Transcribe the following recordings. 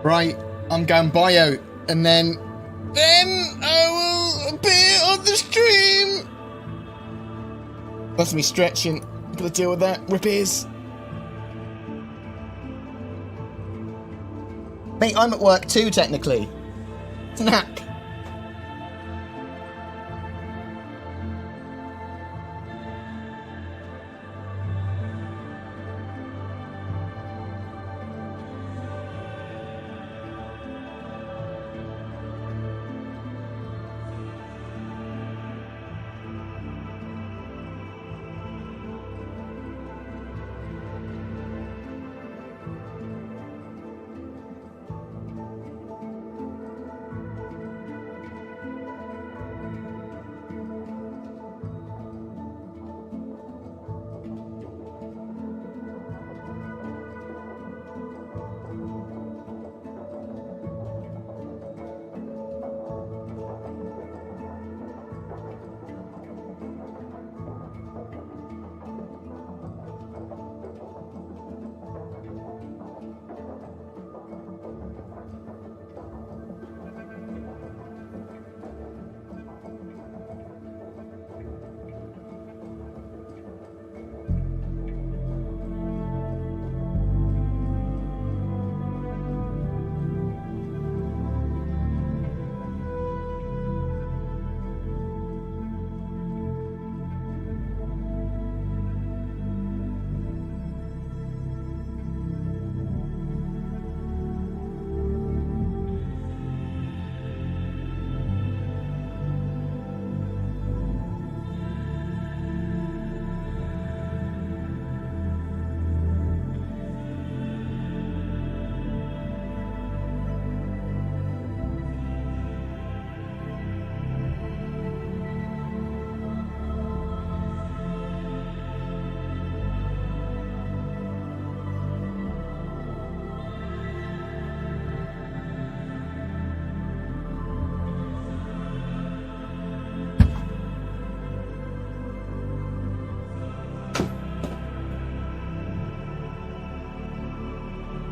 Right, I'm going bio, and then I will appear on the stream. That's me stretching. Gotta deal with that. Rip ears. Mate, I'm at work too, technically. Snack.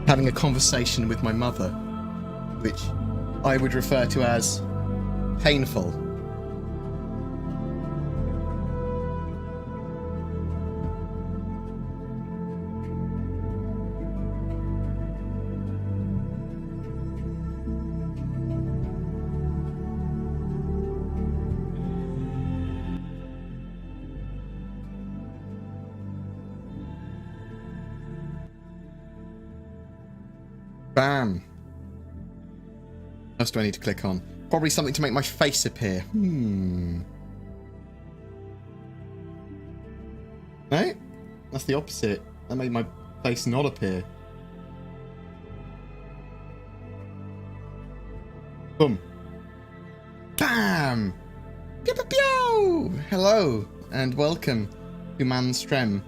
Having a conversation with my mother, which I would refer to as painful. Bam. What else do I need to click on? Probably something to make my face appear. No? That's the opposite. That made my face not appear. Boom. Bam! Pew pew pew! Hello, and welcome to Manstrem.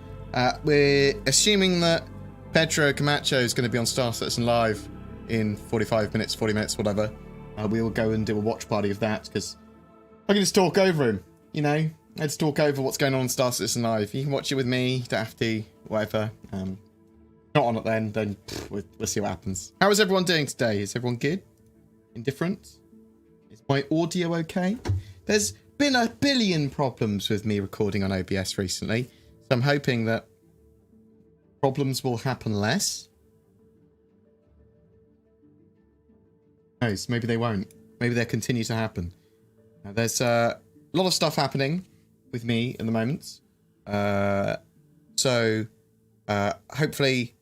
We're assuming that Pedro Camacho is going to be on Star Citizen Live in 45 minutes, 40 minutes, whatever. We will go and do a watch party of that, because I can just talk over him, you know? Let's talk over what's going on Star Citizen Live. You can watch it with me, you don't have to, whatever. Not on it then we'll see what happens. How is everyone doing today? Is everyone good? Indifferent? Is my audio okay? There's been a billion problems with me recording on OBS recently, so I'm hoping that problems will happen less. Who knows? Maybe they won't. Maybe they'll continue to happen. There's a lot of stuff happening with me at the moment. So hopefully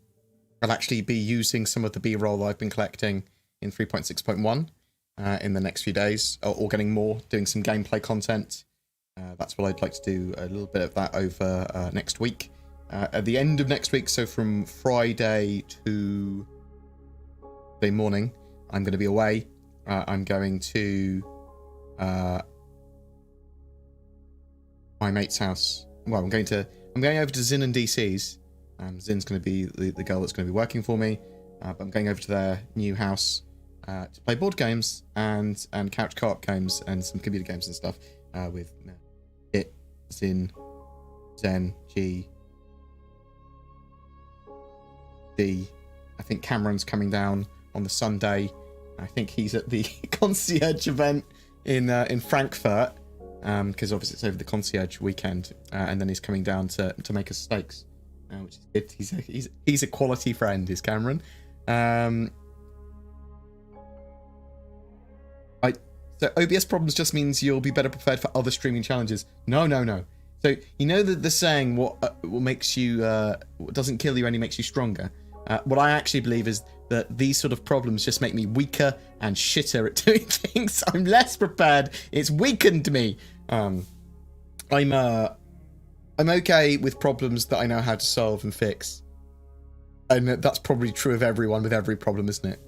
I'll actually be using some of the B-roll I've been collecting in 3.6.1 in the next few days, or getting more, doing some gameplay content. That's what I'd like to do, a little bit of that over next week. At the end of next week, so from Friday to Friday morning, I'm going to be away. I'm going to my mate's house. Well, I'm going over to Zin and DC's. Zin's going to be the girl that's going to be working for me. But I'm going over to their new house to play board games and couch co-op games and some computer games and stuff with it, Zin, Zen, G, D. I think Cameron's coming down on the Sunday. I think he's at the concierge event in Frankfurt, because obviously it's over the concierge weekend, and then he's coming down to make us steaks, which is good. He's a quality friend, is Cameron. So OBS problems just means you'll be better prepared for other streaming challenges. No. So you know that the saying, what makes you, what doesn't kill you only makes you stronger. What I actually believe is that these sort of problems just make me weaker and shitter at doing things. I'm less prepared. It's weakened me. I'm okay with problems that I know how to solve and fix. And that's probably true of everyone with every problem, isn't it?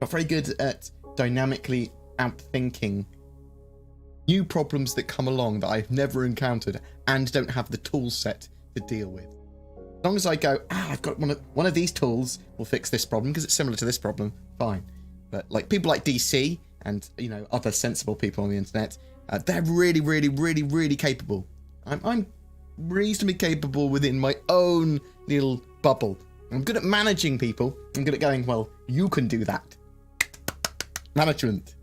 Not very good at dynamically outthinking new problems that come along that I've never encountered and don't have the tool set to deal with. As long as I go, I've got one of these tools will fix this problem because it's similar to this problem, fine. But like people like DC and other sensible people on the internet, they're really capable. I'm reasonably capable within my own little bubble. I'm good at managing people. I'm good at going, well, you can do that. Management.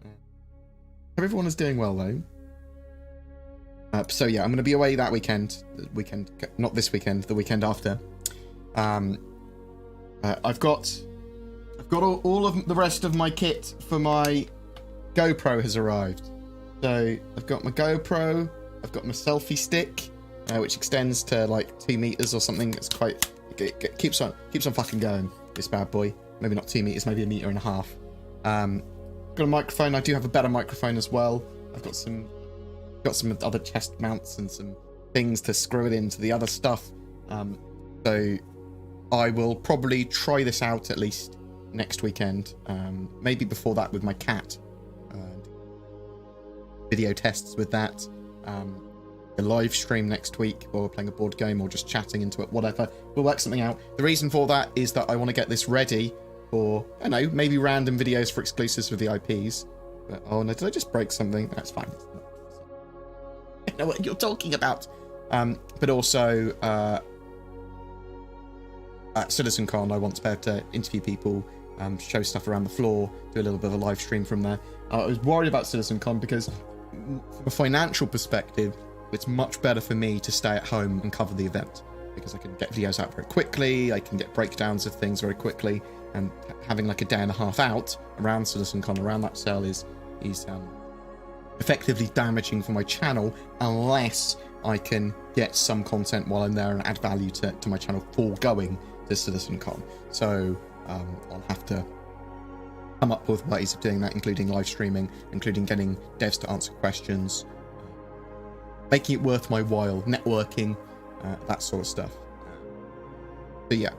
Hope everyone is doing well though. So yeah, I'm going to be away that weekend. Not this weekend, the weekend after. I've got all of the rest of my kit for my GoPro has arrived. So I've got my GoPro. I've got my selfie stick, which extends to like 2 meters or something. It's quite it keeps on fucking going. This bad boy. Maybe not 2 meters, maybe 1.5 meters. Got a microphone. I do have a better microphone as well. I've got some other chest mounts and some things to screw it into the other stuff. So I will probably try this out at least next weekend. Maybe before that with my cat. Video tests with that. A live stream next week while we're playing a board game or just chatting into it, whatever. We'll work something out. The reason for that is that I want to get this ready for, I don't know, maybe random videos for exclusives with the IPs. But, oh no, did I just break something? That's fine. I know what you're talking about. But also, at CitizenCon, I want to be able to interview people, show stuff around the floor, do a little bit of a live stream from there. I was worried about CitizenCon because from a financial perspective, it's much better for me to stay at home and cover the event because I can get videos out very quickly, I can get breakdowns of things very quickly, and having like a day and a half out around CitizenCon, around that sale is effectively damaging for my channel unless I can get some content while I'm there and add value to my channel for going to CitizenCon. So I'll have to come up with ways of doing that, including live streaming, including getting devs to answer questions, making it worth my while, networking, that sort of stuff. But yeah,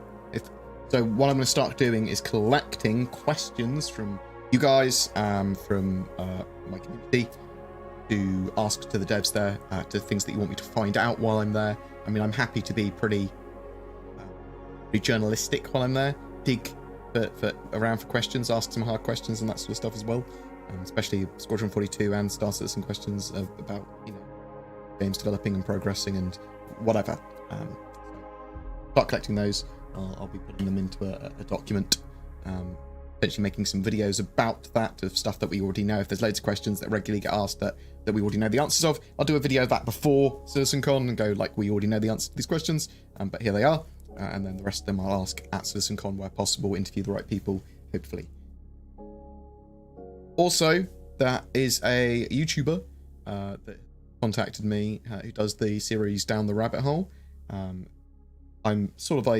so what I'm going to start doing is collecting questions from you guys, from my community, to ask to the devs there, to things that you want me to find out while I'm there. I mean, I'm happy to be pretty journalistic while I'm there, dig around for questions, ask some hard questions and that sort of stuff as well, especially Squadron 42 and Star Citizen questions about, games developing and progressing and whatever. Start collecting those. I'll be putting them into a document, potentially making some videos about that, of stuff that we already know. If there's loads of questions that regularly get asked that we already know the answers of, I'll do a video of that before CitizenCon and go like, we already know the answer to these questions, but here they are. And then the rest of them I'll ask at CitizenCon where possible, interview the right people, hopefully. Also, that is a YouTuber that contacted me who does the series Down the Rabbit Hole. I'm sort of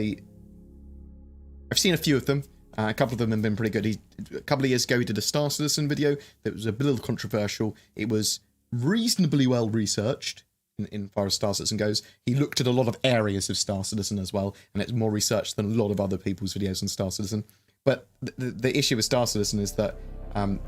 I've seen a few of them. A couple of them have been pretty good. A couple of years ago, he did a Star Citizen video that was a little controversial. It was reasonably well researched in far as Star Citizen goes. He looked at a lot of areas of Star Citizen as well, and it's more researched than a lot of other people's videos on Star Citizen. But the issue with Star Citizen is that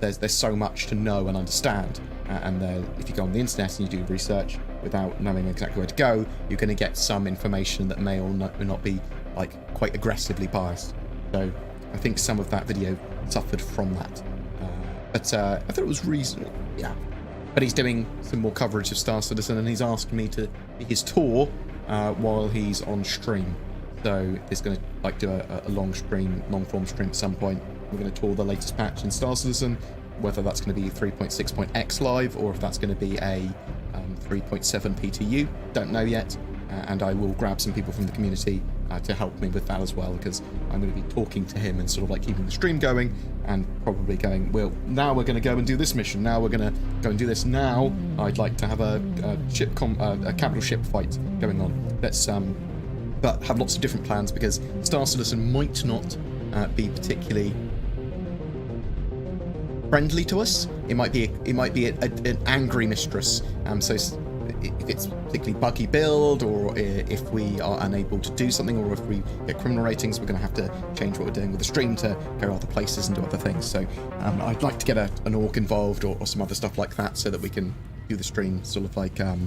there's so much to know and understand, and if you go on the internet and you do research without knowing exactly where to go, you're going to get some information that may or not be like quite aggressively biased. So I think some of that video suffered from that, but I thought it was reasonable. Yeah. But he's doing some more coverage of Star Citizen, and he's asked me to be his tour while he's on stream. So it's going to like do a long form stream at some point. We're going to tour the latest patch in Star Citizen, whether that's going to be 3.6.x live or if that's going to be a 3.7 PTU. Don't know yet. And I will grab some people from the community to help me with that as well, because I'm going to be talking to him and sort of like keeping the stream going and probably going, well, now we're going to go and do this mission. Now we're going to go and do this. Now I'd like to have a capital ship fight going on. Let's but have lots of different plans, because Star Citizen might not be particularly friendly to us. It might be an angry mistress. So if it's particularly buggy build, or if we are unable to do something, or if we get criminal ratings, we're going to have to change what we're doing with the stream to go other places and do other things. So I'd like to get an orc involved, or some other stuff like that, so that we can do the stream sort of like a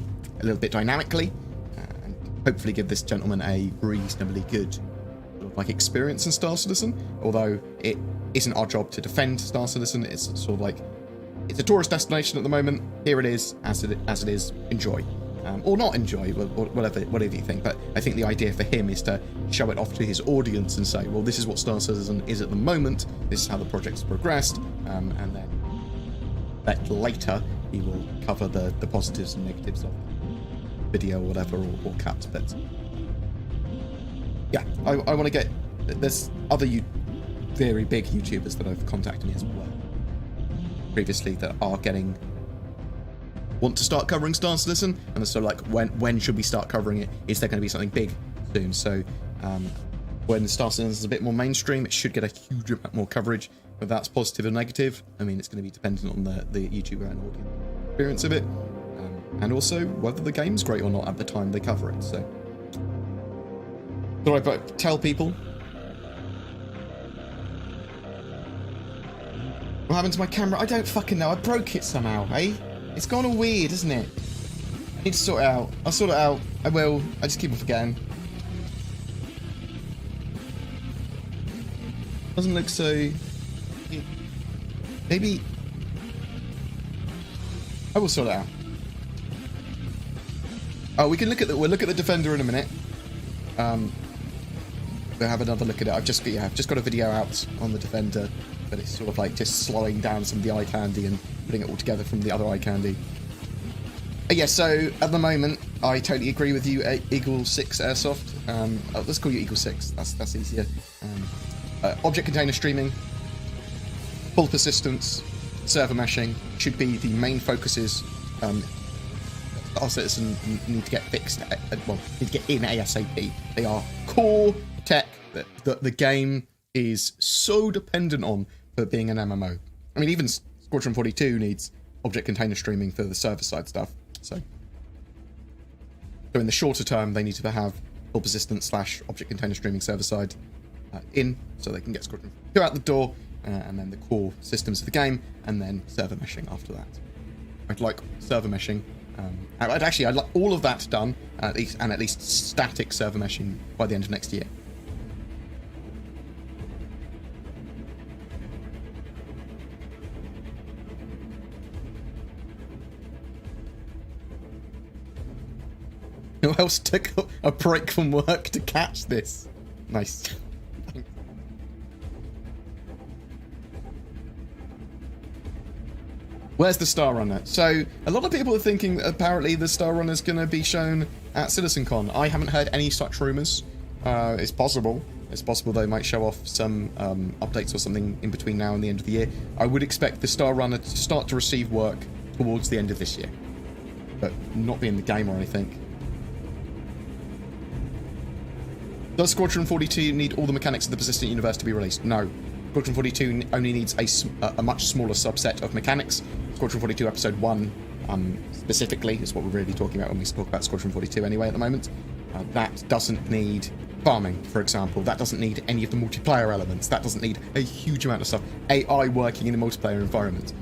little bit dynamically, and hopefully give this gentleman a reasonably good sort of like experience in Star Citizen. Although it isn't our job to defend Star Citizen, it's sort of like, it's a tourist destination at the moment. Here it is, as it is. Enjoy, or not enjoy, or whatever you think. But I think the idea for him is to show it off to his audience and say, well, this is what Star Citizen is at the moment. This is how the project's progressed, and then that later he will cover the positives and negatives of the video or whatever, or cut. But yeah, I want to get. There's other very big YouTubers that have contacted me as well previously that are want to start covering Star Citizen, and they're sort of like, when should we start covering it? Is there going to be something big soon? So when Star Citizen is a bit more mainstream, it should get a huge amount more coverage. Whether that's positive or negative, I mean, it's going to be dependent on the YouTuber and audience experience of it, and also whether the game's great or not at the time they cover it. So I tell people. What happened to my camera? I don't fucking know. I broke it somehow, eh? It's gone all weird, isn't it? I need to sort it out. I'll sort it out. I will. I just keep on forgetting. Doesn't look so... Maybe... I will sort it out. Oh, we'll look at the Defender in a minute. We'll have another look at it. I've just got a video out on the Defender, but it's sort of like just slowing down some of the eye candy and putting it all together from the other eye candy. Yeah, so at the moment, I totally agree with you, Eagle 6 Airsoft. Let's call you Eagle 6. That's easier. Object container streaming, full persistence, server meshing should be the main focuses. Our citizens need to get fixed. Need to get in ASAP. They are core tech that the game is so dependent on for being an MMO. I mean, even Squadron 42 needs object container streaming for the server side stuff. So in the shorter term, they need to have full persistent / object container streaming server side in, so they can get Squadron 42 out the door, and then the core systems of the game, and then server meshing after that. I'd like server meshing. I'd like all of that done, at least static server meshing by the end of next year. Who else took a break from work to catch this? Nice. Where's the Star Runner? So, a lot of people are thinking that apparently the Star Runner is going to be shown at CitizenCon. I haven't heard any such rumours. It's possible. It's possible they might show off some updates or something in between now and the end of the year. I would expect the Star Runner to start to receive work towards the end of this year, but not be in the game or anything. Does Squadron 42 need all the mechanics of the persistent universe to be released? No. Squadron 42 only needs a much smaller subset of mechanics. Squadron 42 Episode 1 specifically is what we're really talking about when we talk about Squadron 42 anyway at the moment. That doesn't need farming, for example. That doesn't need any of the multiplayer elements. That doesn't need a huge amount of stuff. AI working in a multiplayer environment.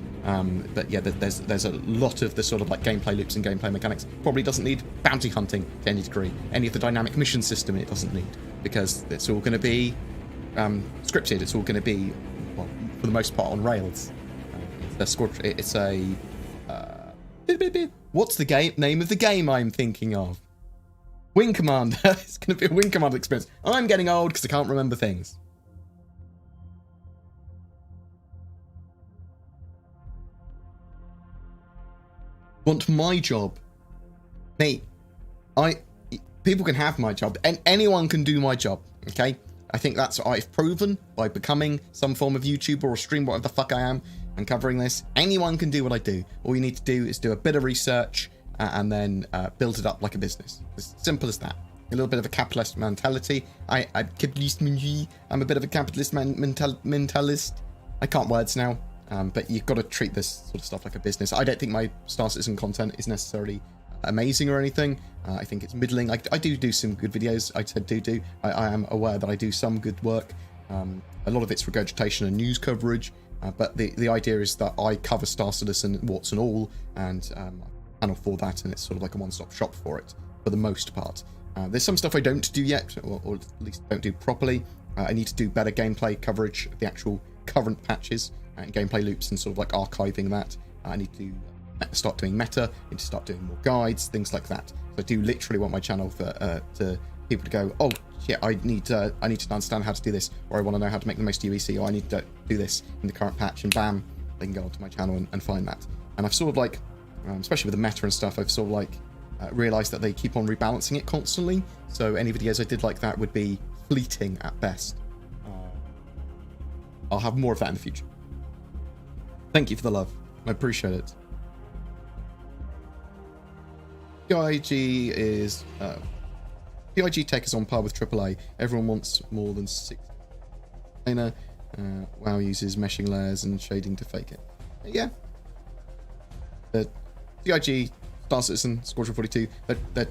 But yeah, there's a lot of the sort of like gameplay loops and gameplay mechanics. Probably doesn't need bounty hunting to any degree. Any of the dynamic mission system it doesn't need, because it's all going to be scripted. It's all going to be, well, for the most part, on rails. It's a what's the name of the game I'm thinking of? Wing Commander. It's going to be a Wing Commander experience. I'm getting old because I can't remember things. Want my job? Mate, people can have my job, and anyone can do my job, okay? I think that's what I've proven by becoming some form of YouTuber or streamer, whatever the fuck I am, and covering this. Anyone can do what I do. All you need to do is do a bit of research and then build it up like a business. As simple as that. A little bit of a capitalist mentality. I'm a bit of a capitalist mentalist. I can't words now, but you've got to treat this sort of stuff like a business. I don't think my Star Citizen content is necessarily amazing or anything. I think it's middling. I do some good videos. I am aware that I do some good work. A lot of it's regurgitation and news coverage, but the idea is that I cover Star Citizen warts and all, and channel for that, and it's sort of like a one-stop shop for it for the most part. There's some stuff I don't do yet, or at least don't do properly. I need to do better gameplay coverage of the actual current patches and gameplay loops, and sort of like archiving that. I need to start doing meta, I need to start doing more guides, things like that. So I do literally want my channel for to people to go, oh yeah, I need to understand how to do this, or I want to know how to make the most UEC, or I need to do this in the current patch, and bam, they can go onto my channel and find that. And I've sort of like, especially with the meta and stuff, I've sort of like realized that they keep on rebalancing it constantly. So any videos I did like that would be fleeting at best. I'll have more of that in the future. Thank you for the love. I appreciate it. PIG is PIG tech is on par with AAA. Everyone wants more than 6. WoW uses meshing layers and shading to fake it. Yeah. The PIG, Star Citizen, Squadron 42, they're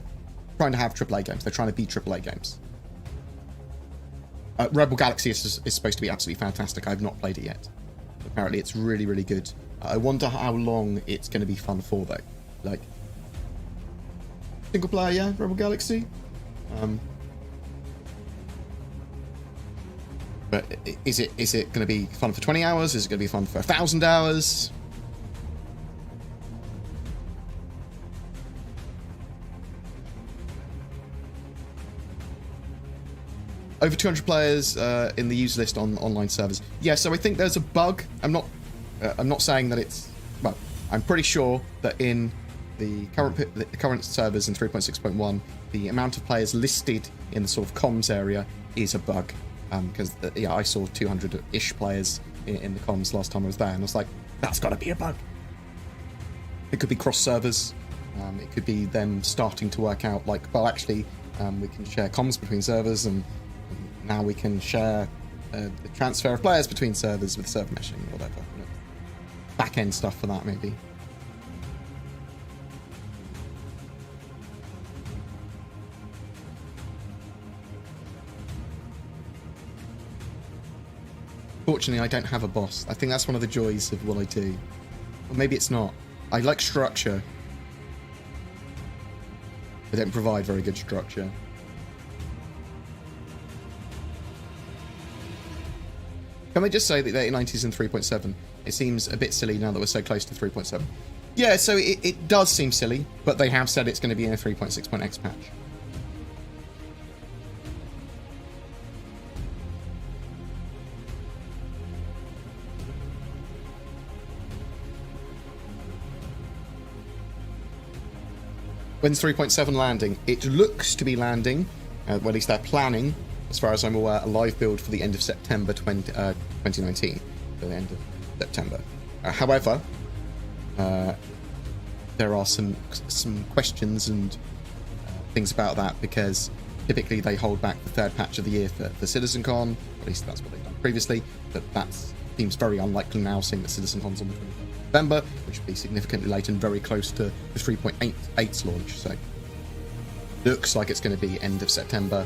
trying to have AAA games. They're trying to be AAA games. Rebel Galaxy is supposed to be absolutely fantastic. I've not played it yet. Apparently it's really, really good. I wonder how long it's going to be fun for, though. Like, single player, yeah, Rebel Galaxy. But is it going to be fun for 20 hours? Is it going to be fun for 1,000 hours? Over 200 players in the user list on online servers. Yeah, so I think there's a bug. I'm not saying that it's, well, I'm pretty sure that in the current servers in 3.6.1, the amount of players listed in the sort of comms area is a bug. Because yeah, I saw 200-ish players in the comms last time I was there, and I was like, that's got to be a bug. It could be cross servers. It could be them starting to work out like, well, actually, we can share comms between servers, and now we can share the transfer of players between servers with server meshing or whatever. Back end stuff for that, maybe. Fortunately, I don't have a boss. I think that's one of the joys of what I do. Or maybe it's not. I like structure. I don't provide very good structure. Can I just say that the 8090s in 3.7, it seems a bit silly now that we're so close to 3.7. Yeah, so it does seem silly, but they have said it's going to be in a 3.6.x patch. When's 3.7 landing? It looks to be landing, well, at least they're planning, as far as I'm aware, a live build for the end of September 2019, for the end of September. However, there are some questions and things about that, because typically they hold back the third patch of the year for CitizenCon, at least that's what they've done previously, but that seems very unlikely now, seeing that CitizenCon's on the 24th of November, which would be significantly late and very close to the 3.8's launch, so looks like it's going to be end of September.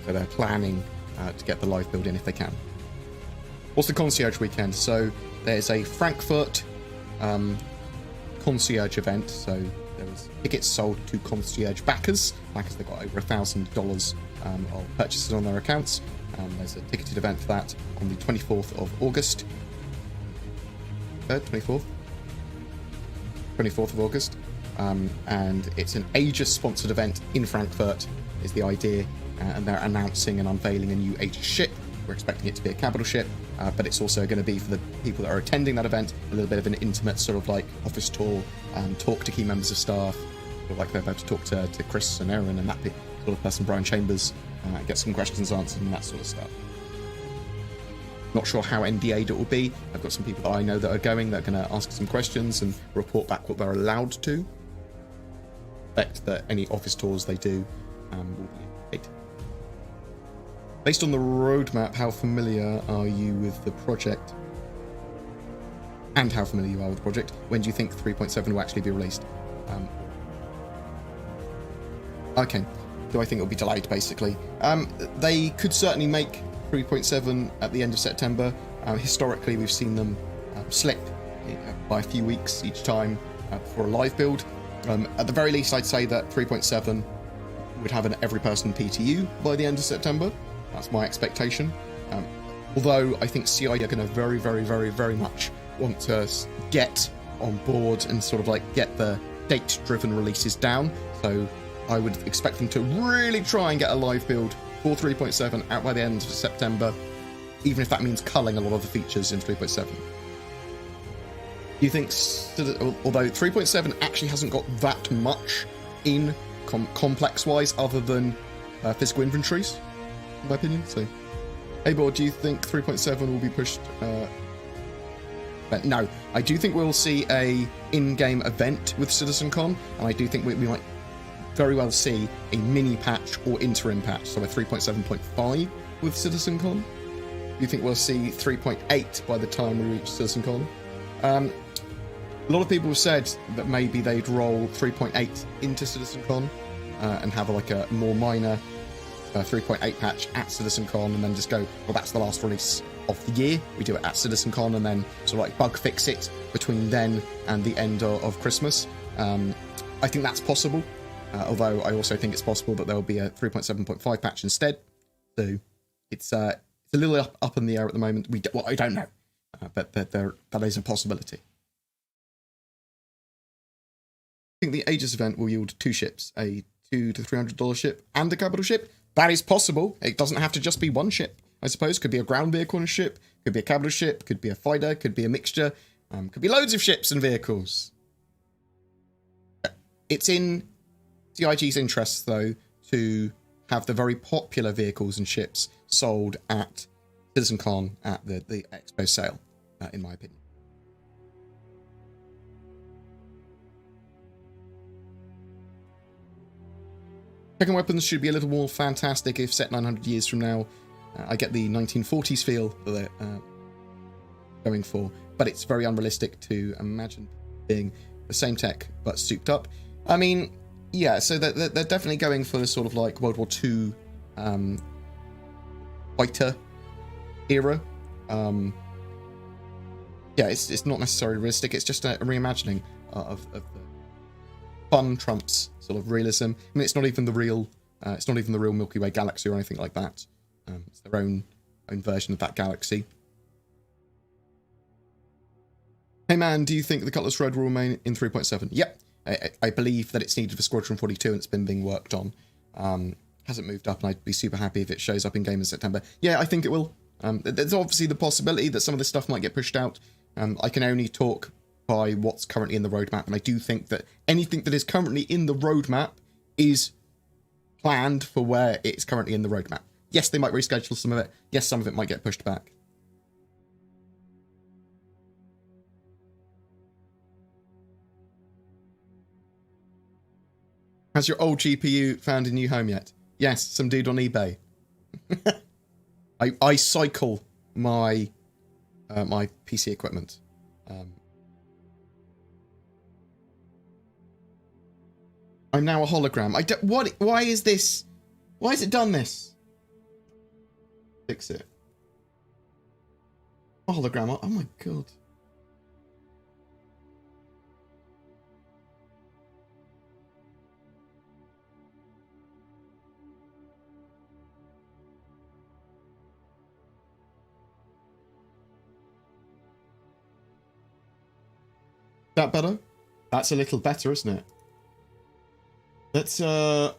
So they're planning to get the live build in if they can. What's the concierge weekend? So there's a Frankfurt concierge event. So there was tickets sold to concierge backers. Backers, they've got over $1,000 of purchases on their accounts. There's a ticketed event for that on the 24th of August. 24th of August. And it's an Aegis sponsored event in Frankfurt. is the idea, and they're announcing and unveiling a new Aegis ship. We're expecting it to be a capital ship, but it's also going to be, for the people that are attending that event, a little bit of an intimate sort of like office tour, talk to key members of staff, sort of like they're about to talk to Chris and Aaron and that sort of person, Brian Chambers, get some questions answered and that sort of stuff. Not sure how NDA'd it will be. I've got some people that I know that are going, that are going to ask some questions and report back what they're allowed to. Expect that any office tours they do will be paid. Based on the roadmap, how familiar are you with the project? And how familiar you are with the project? When do you think 3.7 will actually be released? Okay, do I think it'll be delayed, basically? They could certainly make 3.7 at the end of September. Historically, we've seen them slip by a few weeks each time for a live build. At the very least, I'd say that 3.7 would have an every person PTU by the end of September. That's my expectation. Although I think CI are going to very, very, very, very much want to get on board and sort of like get the date-driven releases down. So I would expect them to really try and get a live build for 3.7 out by the end of September, even if that means culling a lot of the features in 3.7. Do you think, although 3.7 actually hasn't got that much in complex-wise other than physical inventories, in my opinion? So, hey, Board, do you think 3.7 will be pushed? But no, I do think we'll see a in-game event with CitizenCon, and I do think we might very well see a mini patch or interim patch, so a 3.7.5 with CitizenCon. Do you think we'll see 3.8 by the time we reach CitizenCon? A lot of people have said that maybe they'd roll 3.8 into CitizenCon and have like a more minor 3.8 patch at CitizenCon, and then just go, well, that's the last release of the year. We do it at CitizenCon and then sort of like bug fix it between then and the end of Christmas. I think that's possible. Although I also think it's possible that there will be a 3.7.5 patch instead. So it's a little up in the air at the moment. I don't know, but that is a possibility. I think the Aegis event will yield 2 ships, a $200 to $300 ship and a capital ship. That is possible. It doesn't have to just be one ship, I suppose. Could be a ground vehicle and a ship, could be a capital ship, could be a fighter, could be a mixture, could be loads of ships and vehicles. It's in CIG's interests, though, to have the very popular vehicles and ships sold at CitizenCon at the Expo sale, in my opinion. Second weapons should be a little more fantastic if set 900 years from now. I get the 1940s feel that they're going for, but it's very unrealistic to imagine being the same tech but souped up. I mean, yeah, so they're definitely going for the sort of like World War II fighter era. Yeah, it's not necessarily realistic. It's just a reimagining of the fun trumps sort of realism. I mean, it's not even the real Milky Way galaxy or anything like that. It's their own version of that galaxy. Hey man, do you think the Cutlass Red will remain in 3.7? Yep. I believe that it's needed for Squadron 42 and it's been being worked on. Hasn't moved up, and I'd be super happy if it shows up in game in September. Yeah, I think it will. There's obviously the possibility that some of this stuff might get pushed out. I can only talk by what's currently in the roadmap, and I do think that anything that is currently in the roadmap is planned for where it's currently in the roadmap. Yes, they might reschedule some of it. Yes, some of it might get pushed back. Has your old GPU found a new home yet? Yes, some dude on eBay. I cycle my my PC equipment. I'm now a hologram. Why is this? Why has it done this? Fix it. A hologram. Oh my god. That better? That's a little better, isn't it? Let's now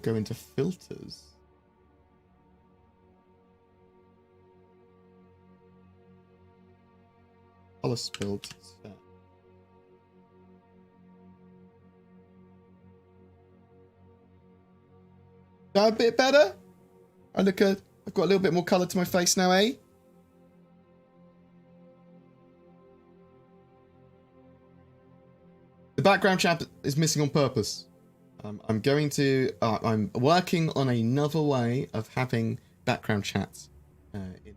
go into filters. Color spill to set. Is that a bit better? I've got a little bit more color to my face now, eh? The background chat is missing on purpose. I'm working on another way of having background chats in a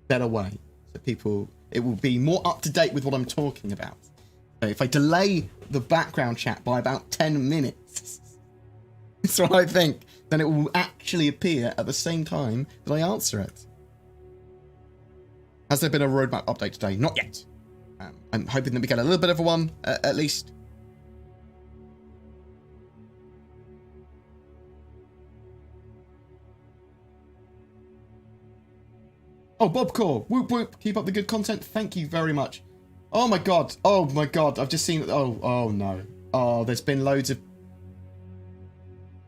better way. So it will be more up to date with what I'm talking about. So if I delay the background chat by about 10 minutes, that's what I think, then it will actually appear at the same time that I answer it. Has there been a roadmap update today? Not yet. I'm hoping that we get a little bit of a one, at least. Oh, Bob Core, whoop whoop, keep up the good content. Thank you very much. Oh my god, I've just seen, oh no. Oh, there's been loads of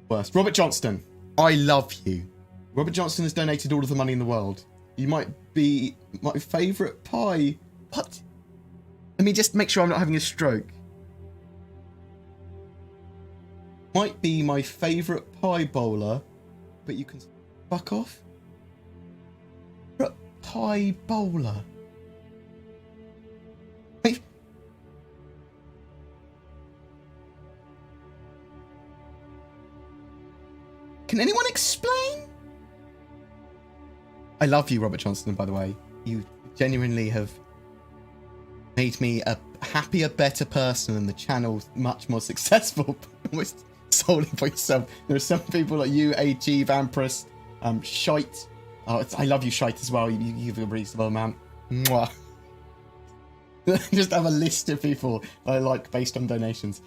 worst. Robert Johnston, I love you. Robert Johnston has donated all of the money in the world. You might be my favourite pie. What? Let me just make sure I'm not having a stroke. Might be my favourite pie bowler, but you can fuck off. Pie bowler. Wait. Can anyone explain? I love you, Robert Johnston, by the way. You genuinely have made me a happier, better person and the channel much more successful, almost solely by yourself. There are some people like you, AG, Vampirus, Shite. Oh, I love you, Shite, as well. You've a reasonable amount. Mwah. Just have a list of people I like based on donations.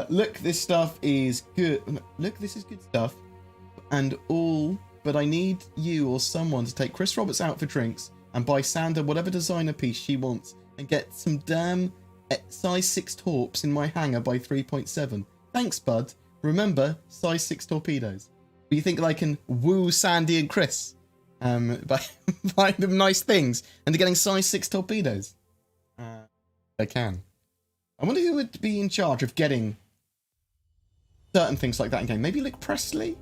Look, this stuff is good. Look, this is good stuff. And all, but I need you or someone to take Chris Roberts out for drinks and buy Sandra whatever designer piece she wants and get some damn size 6 torps in my hangar by 3.7. Thanks, bud. Remember, size 6 torpedoes. Do you think that I can woo Sandy and Chris? By buying them nice things and getting size 6 torpedoes. I can. I wonder who would be in charge of getting certain things like that in game. Maybe Luke Presley?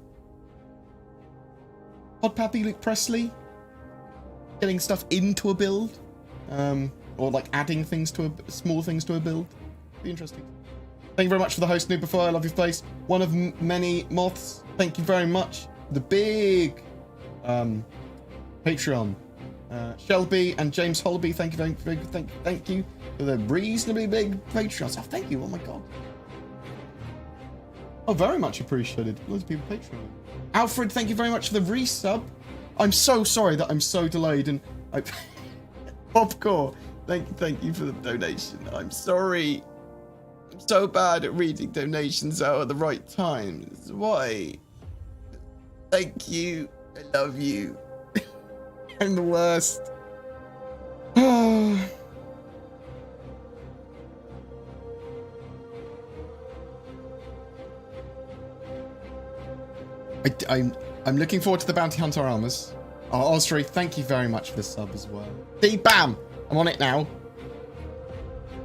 Podpappy Luke Presley? Getting stuff into a build? Or like adding things to small things to a build? Be interesting. Thank you very much for the host, Noob Before. I love your place. One of many moths. Thank you very much. The big Patreon. Shelby and James Holby, thank you thank you for the reasonably big Patreons. Oh, thank you. Oh my god. Oh, very much appreciated. Loads of people Patreon. Alfred, thank you very much for the resub. I'm so sorry that I'm so delayed and Bobcore, thank you for the donation. I'm sorry. I'm so bad at reading donations out at the right times. Why? Thank you. I love you. I'm the worst. I'm looking forward to the Bounty Hunter armors. Oh, Osri, thank you very much for the sub as well. See, bam! I'm on it now.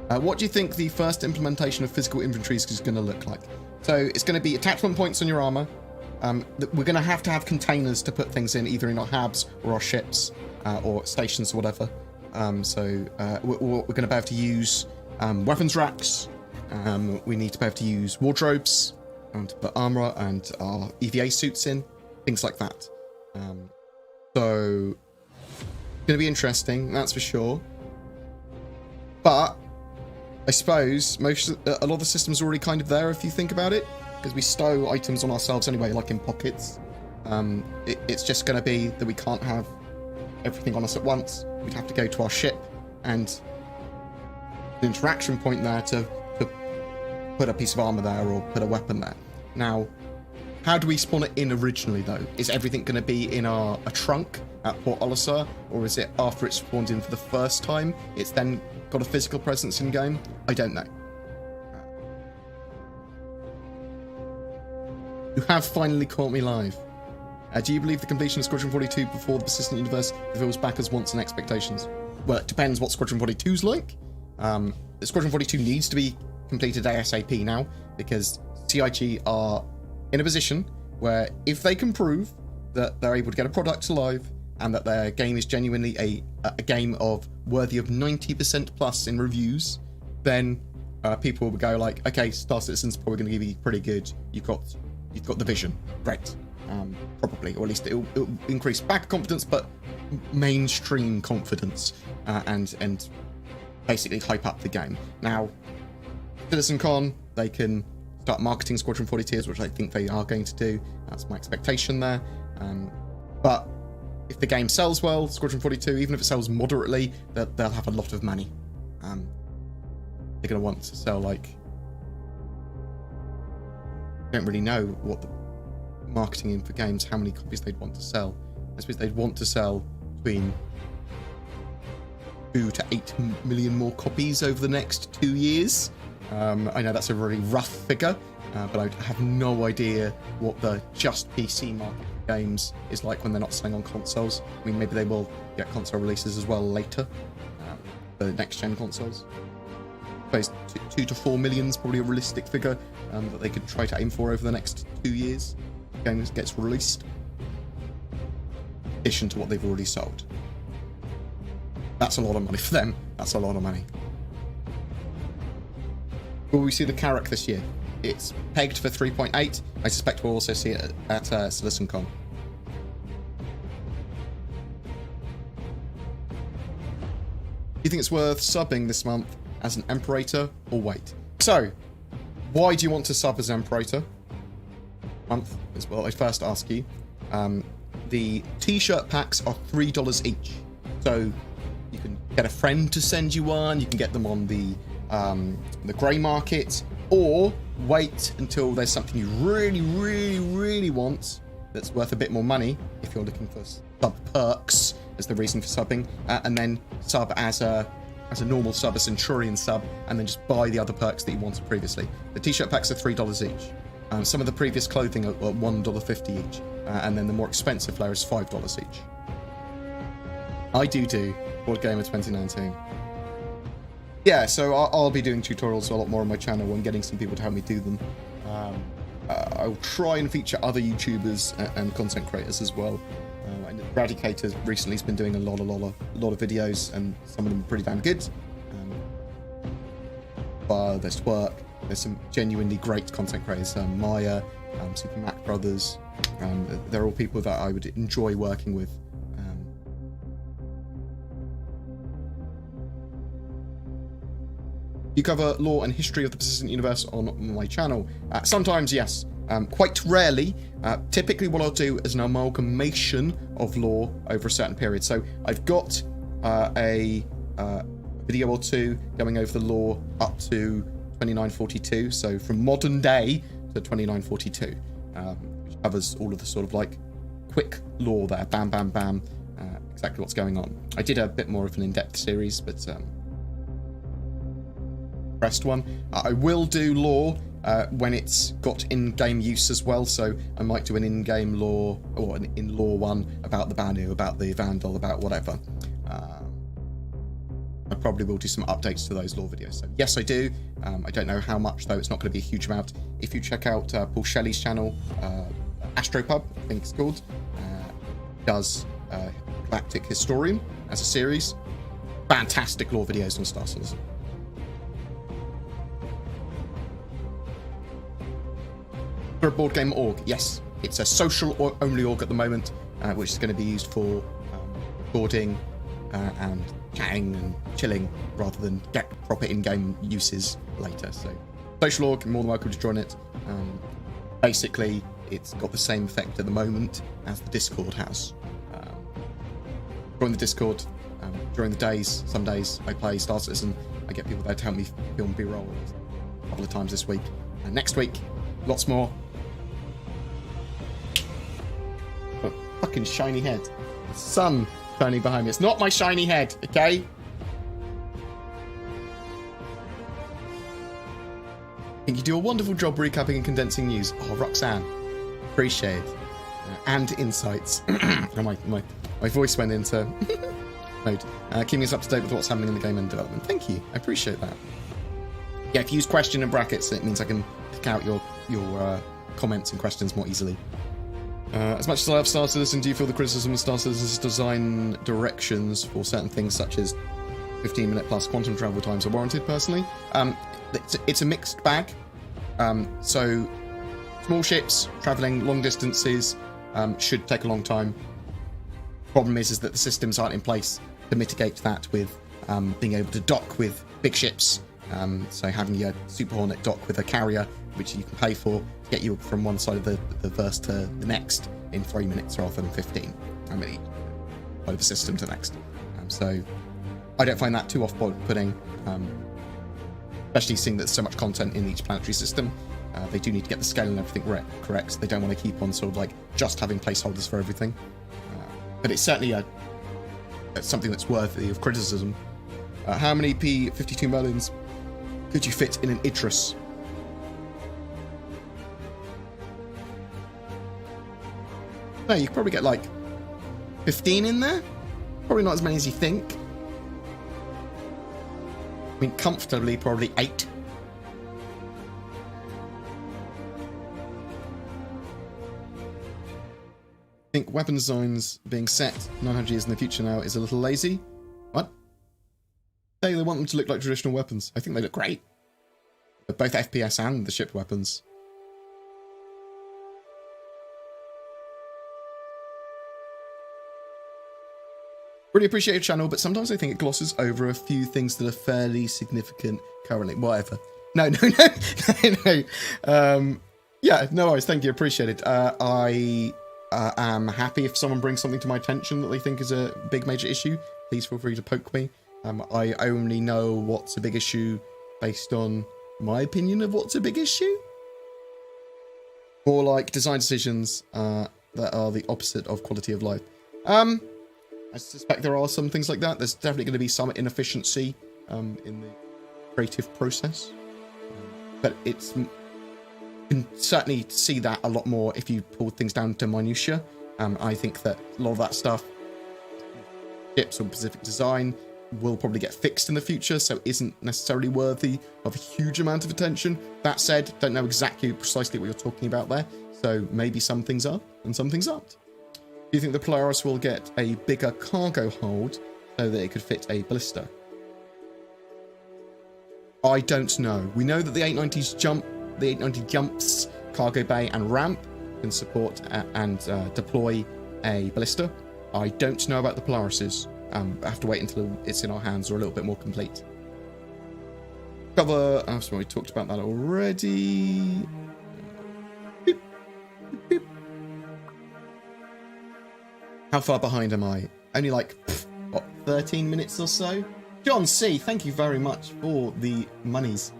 What do you think the first implementation of physical inventories is going to look like? So it's going to be attachment points on your armor. We're going to have containers to put things in, either in our habs or our ships or stations or whatever. We're going to be able to use weapons racks. We need to be able to use wardrobes to put armor and our EVA suits in, things like that. So it's going to be interesting, that's for sure. But I suppose a lot of the systems are already kind of there if you think about it. Because we stow items on ourselves anyway, like in pockets. It's just going to be that we can't have everything on us at once. We'd have to go to our ship and an interaction point there to put a piece of armor there or put a weapon there. Now, how do we spawn it in originally though? Is everything going to be in a trunk at Port Olisar, or is it after it's spawned in for the first time, it's then got a physical presence in game? I don't know. You have finally caught me live. Do you believe the completion of Squadron 42 before the persistent universe reveals backers' wants and expectations? Well, it depends what Squadron 42's like. Squadron 42 needs to be completed ASAP now, because CIG are in a position where if they can prove that they're able to get a product to live and that their game is genuinely a game of worthy of 90% plus in reviews, then people will go like, okay, Star Citizen's probably going to give you pretty good. You've got the vision, great, probably, or at least it'll increase back confidence, but mainstream confidence, and basically hype up the game. Now, CitizenCon, they can start marketing Squadron 42, which I think they are going to do. That's my expectation there. But if the game sells well, Squadron 42, even if it sells moderately, they'll have a lot of money. They're going to want to sell, like, I don't really know what the marketing in for games, how many copies they'd want to sell. I suppose they'd want to sell between 2 to 8 million more copies over the next 2 years. I know that's a really rough figure, but I have no idea what the just PC market for games is like when they're not selling on consoles. I mean, maybe they will get console releases as well later, the next-gen consoles. I suppose 2 to 4 million is probably a realistic figure that they could try to aim for over the next 2 years. The game gets released, in addition to what they've already sold. That's a lot of money for them. That's a lot of money. Will we see the Carrack this year? It's pegged for 3.8. I suspect we'll also see it at CitizenCon. Do you think it's worth subbing this month as an Imperator or wait? So, why do you want to sub as Imperator? Month is what I first ask you. The t-shirt packs are $3 each. So, you can get a friend to send you one. You can get them on the grey market, or wait until there's something you really want that's worth a bit more money if you're looking for sub perks as the reason for subbing, and then sub as a normal sub, a Centurion sub, and then just buy the other perks that you wanted previously. The t-shirt packs are $3 each. Some of the previous clothing are $1.50 each, and then the more expensive layer is $5 each. I do BoredGamer 2019. Yeah, so I'll be doing tutorials a lot more on my channel and getting some people to help me do them. I'll try and feature other YouTubers and content creators as well. And Eradicator recently has been doing a lot of videos, and some of them are pretty damn good. There's Twerk. There's some genuinely great content creators. Maya, Super Mac Brothers. They're all people that I would enjoy working with. You cover lore and history of the persistent universe on my channel. Sometimes, yes. Quite rarely. Typically what I'll do is an amalgamation of lore over a certain period. So I've got a video or two going over the lore up to 2942. So from modern day to 2942. Which covers all of the sort of like quick lore there. Bam, bam, bam. Exactly what's going on. I did a bit more of an in-depth series, but... one. I will do lore when it's got in-game use as well, so I might do an in-game lore, or an in-lore one about the Banu, about the Vandal, about whatever. I probably will do some updates to those lore videos. So yes, I do. I don't know how much, though. It's not going to be a huge amount. If you check out Paul Shelley's channel, Astropub, I think it's called, does Galactic Historian as a series. Fantastic lore videos on Star Citizen. For a board game org, yes. It's a social-only org at the moment, which is going to be used for recording and chatting and chilling, rather than get proper in-game uses later. So, social org, you're more than welcome to join it. Basically, it's got the same effect at the moment as the Discord has. Join the Discord. During the days, some days, I play Star Citizen. I get people there to help me film B-roll a couple of times this week. And next week, lots more. Fucking shiny head. The sun shining behind me. It's not my shiny head, okay? I think you do a wonderful job recapping and condensing news. Oh, Roxanne. Appreciate it. And insights. And my voice went into mode. Keeping us up to date with what's happening in the game and development. Thank you. I appreciate that. Yeah, if you use question in brackets, it means I can pick out your comments and questions more easily. As much as I love Star Citizen, do you feel the criticism of Star Citizen's design directions for certain things such as 15-minute plus quantum travel times are warranted, personally? It's a mixed bag. So small ships traveling long distances should take a long time. Problem is that the systems aren't in place to mitigate that with being able to dock with big ships. So having your Super Hornet dock with a carrier, which you can pay for, to get you from one side of the verse to the next in 3 minutes rather than 15. I mean, over the system to the next. So I don't find that too off-putting, especially seeing that there's so much content in each planetary system. They do need to get the scale and everything correct. They don't want to keep on sort of like just having placeholders for everything. But it's certainly something that's worthy of criticism. How many P-52 Merlins could you fit in an Idris? No, you could probably get like 15 in there. Probably not as many as you think. I mean, comfortably, probably 8. I think weapon designs being set 900 years in the future now is a little lazy. What? They want them to look like traditional weapons. I think they look great. But both FPS and the shipped weapons. Really appreciate your channel, but sometimes I think it glosses over a few things that are fairly significant currently. Whatever. No. Yeah, no worries. Thank you. Appreciate it. I am happy if someone brings something to my attention that they think is a big major issue. Please feel free to poke me. I only know what's a big issue based on my opinion of what's a big issue. More like design decisions that are the opposite of quality of life. I suspect there are some things like that. There's definitely going to be some inefficiency in the creative process. But it's... You can certainly see that a lot more if you pull things down to minutiae. I think that a lot of that stuff, ships or specific design, will probably get fixed in the future, so isn't necessarily worthy of a huge amount of attention. That said, don't know exactly precisely what you're talking about there, so maybe some things are and some things aren't. Do you think the Polaris will get a bigger cargo hold so that it could fit a ballista? I don't know. We know that the 890 jumps, cargo bay and ramp can support and deploy a ballista. I don't know about the Polarises. I have to wait until it's in our hands or a little bit more complete. Cover, oh, sorry, we talked about that already. Beep, beep. How far behind am I? Only like, what, 13 minutes or so? John C., thank you very much for the monies.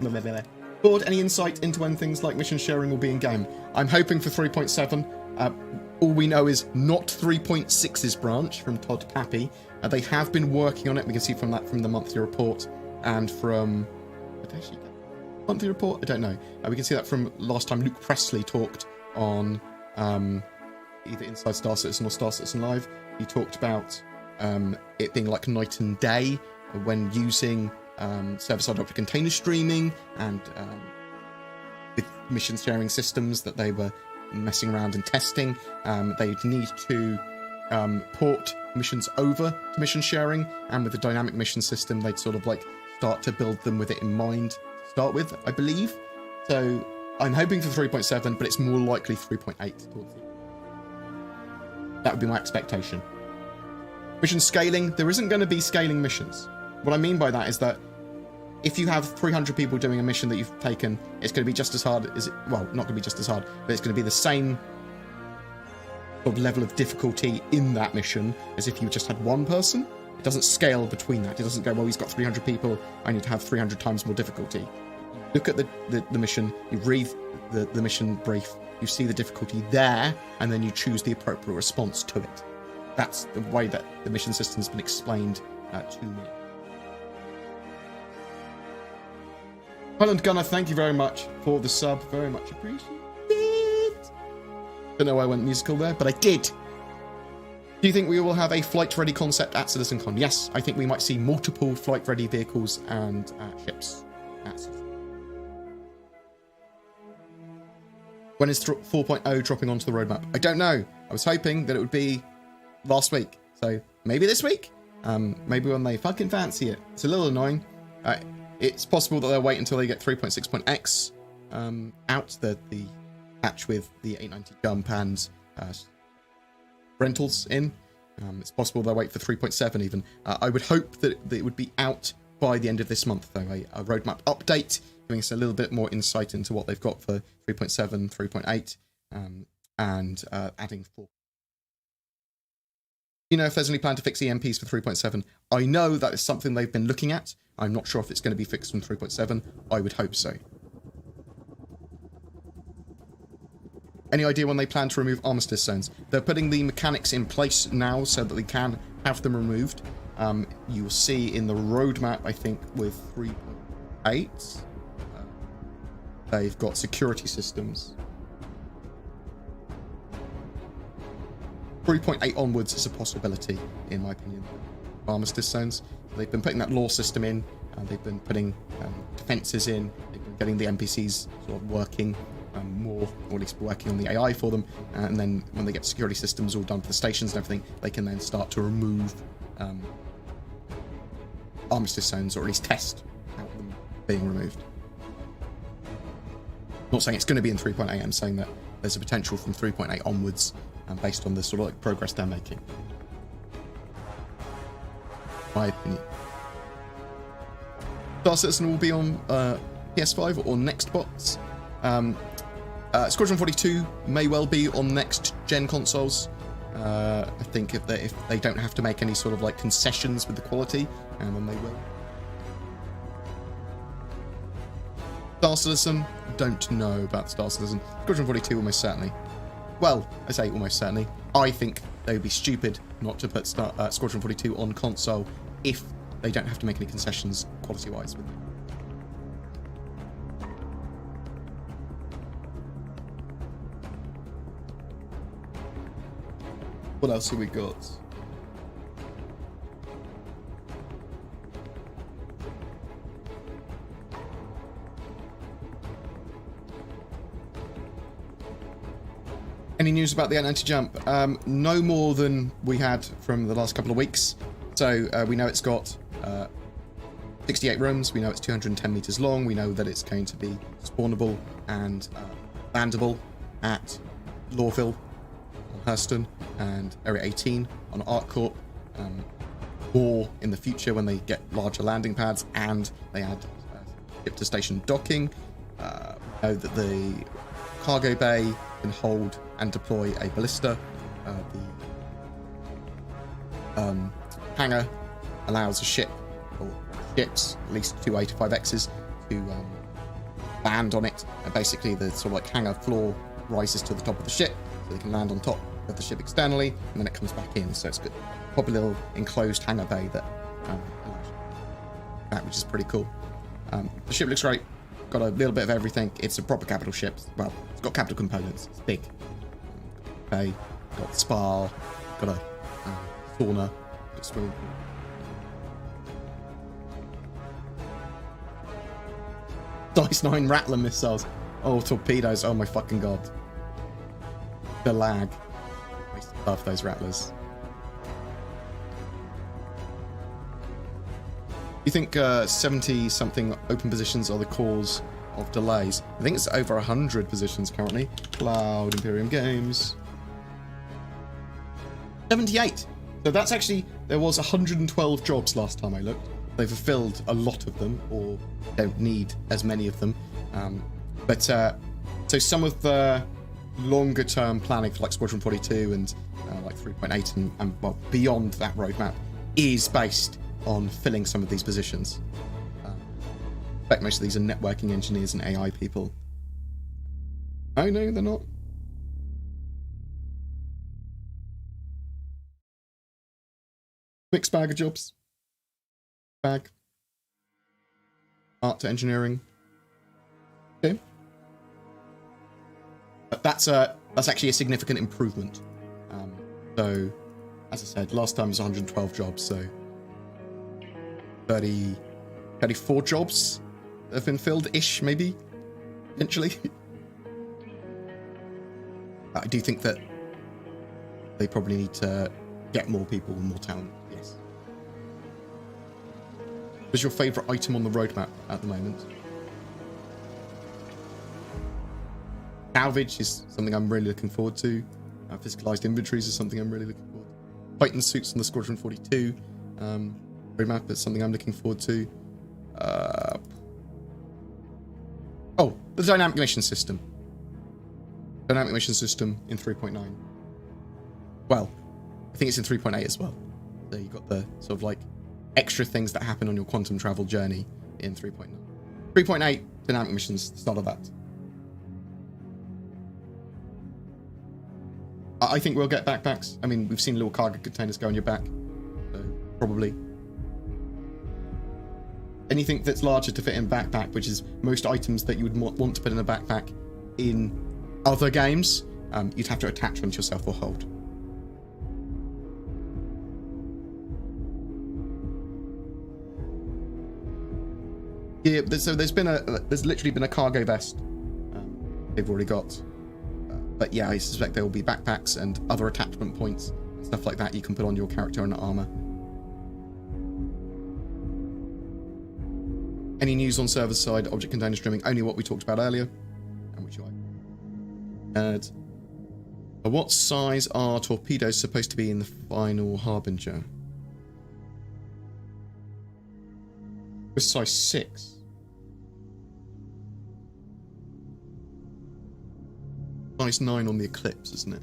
Board, any insight into when things like mission sharing will be in game? I'm hoping for 3.7. All we know is not 3.6's branch from Todd Pappy. They have been working on it. We can see from the monthly report and from... Did I actually get a monthly report? I don't know. We can see that from last time Luke Presley talked on either Inside Star Citizen or Star Citizen Live. He talked about it being like night and day when using server-side object container streaming and with mission sharing systems that they were messing around and testing. They'd need to port missions over to mission sharing, and with the dynamic mission system, they'd sort of like start to build them with it in mind to start with, I believe. So I'm hoping for 3.7, but it's more likely 3.8 towards the... That would be my expectation. Mission scaling, there isn't going to be scaling missions. What I mean by that is that if you have 300 people doing a mission that you've taken, it's going to be just as hard as... Well, not going to be just as hard, but it's going to be the same sort of level of difficulty in that mission as if you just had one person. It doesn't scale between that. It doesn't go, well, he's got 300 people, I need to have 300 times more difficulty. Look at the mission, you read the mission brief, you see the difficulty there, and then you choose the appropriate response to it. That's the way that the mission system's been explained to me. Highland Gunner, thank you very much for the sub. Very much appreciated. Don't know why I went musical there, but I did. Do you think we will have a flight-ready concept at CitizenCon? Yes, I think we might see multiple flight-ready vehicles and ships. When is 4.0 dropping onto the roadmap? I don't know. I was hoping that it would be last week. So maybe this week? Maybe when they fucking fancy it. It's a little annoying. It's possible that they'll wait until they get 3.6.x out, the patch with the 890 jump and rentals in. It's possible they'll wait for 3.7 even. I would hope that it would be out by the end of this month, though. A roadmap update, giving us a little bit more insight into what they've got for 3.7, 3.8, and adding 4. You know if there's any plan to fix EMPs for 3.7? I know that is something they've been looking at. I'm not sure if it's going to be fixed from 3.7. I would hope so. Any idea when they plan to remove armistice zones? They're putting the mechanics in place now so that they can have them removed. You'll see in the roadmap, I think, with 3.8, they've got security systems. 3.8 onwards is a possibility, in my opinion. Armistice zones. They've been putting that law system in. They've been putting defences in. They've been getting the NPCs sort of working more, or at least working on the AI for them. And then when they get security systems all done for the stations and everything, they can then start to remove armistice zones, or at least test out them being removed. I'm not saying it's going to be in 3.8. I'm saying that there's a potential from 3.8 onwards, based on the sort of like progress they're making. My opinion. Star Citizen will be on PS5 or next box. Squadron 42 may well be on next gen consoles. I think if they don't have to make any sort of like concessions with the quality, and then they will. Star Citizen, don't know about Star Citizen. Squadron 42 almost certainly. Well, I say almost certainly. I think they would be stupid not to put Squadron 42 on console if they don't have to make any concessions quality-wise with it. What else have we got? Any news about the 890 jump? No more than we had from the last couple of weeks. So we know it's got 68 rooms. We know it's 210 meters long. We know that it's going to be spawnable and landable at Lawville on Hurston and Area 18 on ArcCorp. More in the future when they get larger landing pads and they add ship-to-station docking. We know that the cargo bay can hold and deploy a ballista. The hangar allows a ship, or ships, at least 2 85Xs, to land on it. And basically, the sort of like hangar floor rises to the top of the ship, so they can land on top of the ship externally, and then it comes back in. So it's good, probably a little enclosed hangar bay that allows that, which is pretty cool. The ship looks great. Got a little bit of everything. It's a proper capital ship. Well, it's got capital components. It's big. Okay, got spa, got a sauna, got swimming pool. Dice 9 Rattler missiles. Oh, torpedoes. Oh my fucking god. The lag. I love those Rattlers. You think 70-something open positions are the cause of delays? I think it's over 100 positions currently. Cloud Imperium Games. 78. So that's actually, there was 112 jobs last time I looked. They've fulfilled a lot of them, or don't need as many of them. So some of the longer term planning for like Squadron 42 and like 3.8 and well, beyond that roadmap is based on filling some of these positions. In fact, most of these are networking engineers and AI people. Oh no, they're not. Mixed bag of jobs. Bag. Art to engineering. Okay. But that's actually a significant improvement. So, as I said, last time it was 112 jobs, so 34 jobs have been filled-ish, maybe, eventually. I do think that they probably need to get more people with more talent, yes. What's your favourite item on the roadmap at the moment? Salvage is something I'm really looking forward to. Physicalized inventories is something I'm really looking forward to. Titan suits on the Squadron 42 roadmap is something I'm looking forward to. Oh, the dynamic mission system. Dynamic mission system in 3.9. Well, I think it's in 3.8 as well. So you've got the sort of like extra things that happen on your quantum travel journey in 3.9. 3.8 dynamic missions, the start of that. I think we'll get backpacks. I mean, we've seen little cargo containers go on your back, so probably. Anything that's larger to fit in a backpack, which is most items that you would want to put in a backpack in other games, you'd have to attach onto yourself or hold. Yeah, so there's literally been a cargo vest they've already got. But yeah, I suspect there will be backpacks and other attachment points and stuff like that you can put on your character and armor. Any news on server side object container streaming? Only what we talked about earlier. And which what size are torpedoes supposed to be in the final Harbinger? It's size 6. Size 9 on the Eclipse, isn't it?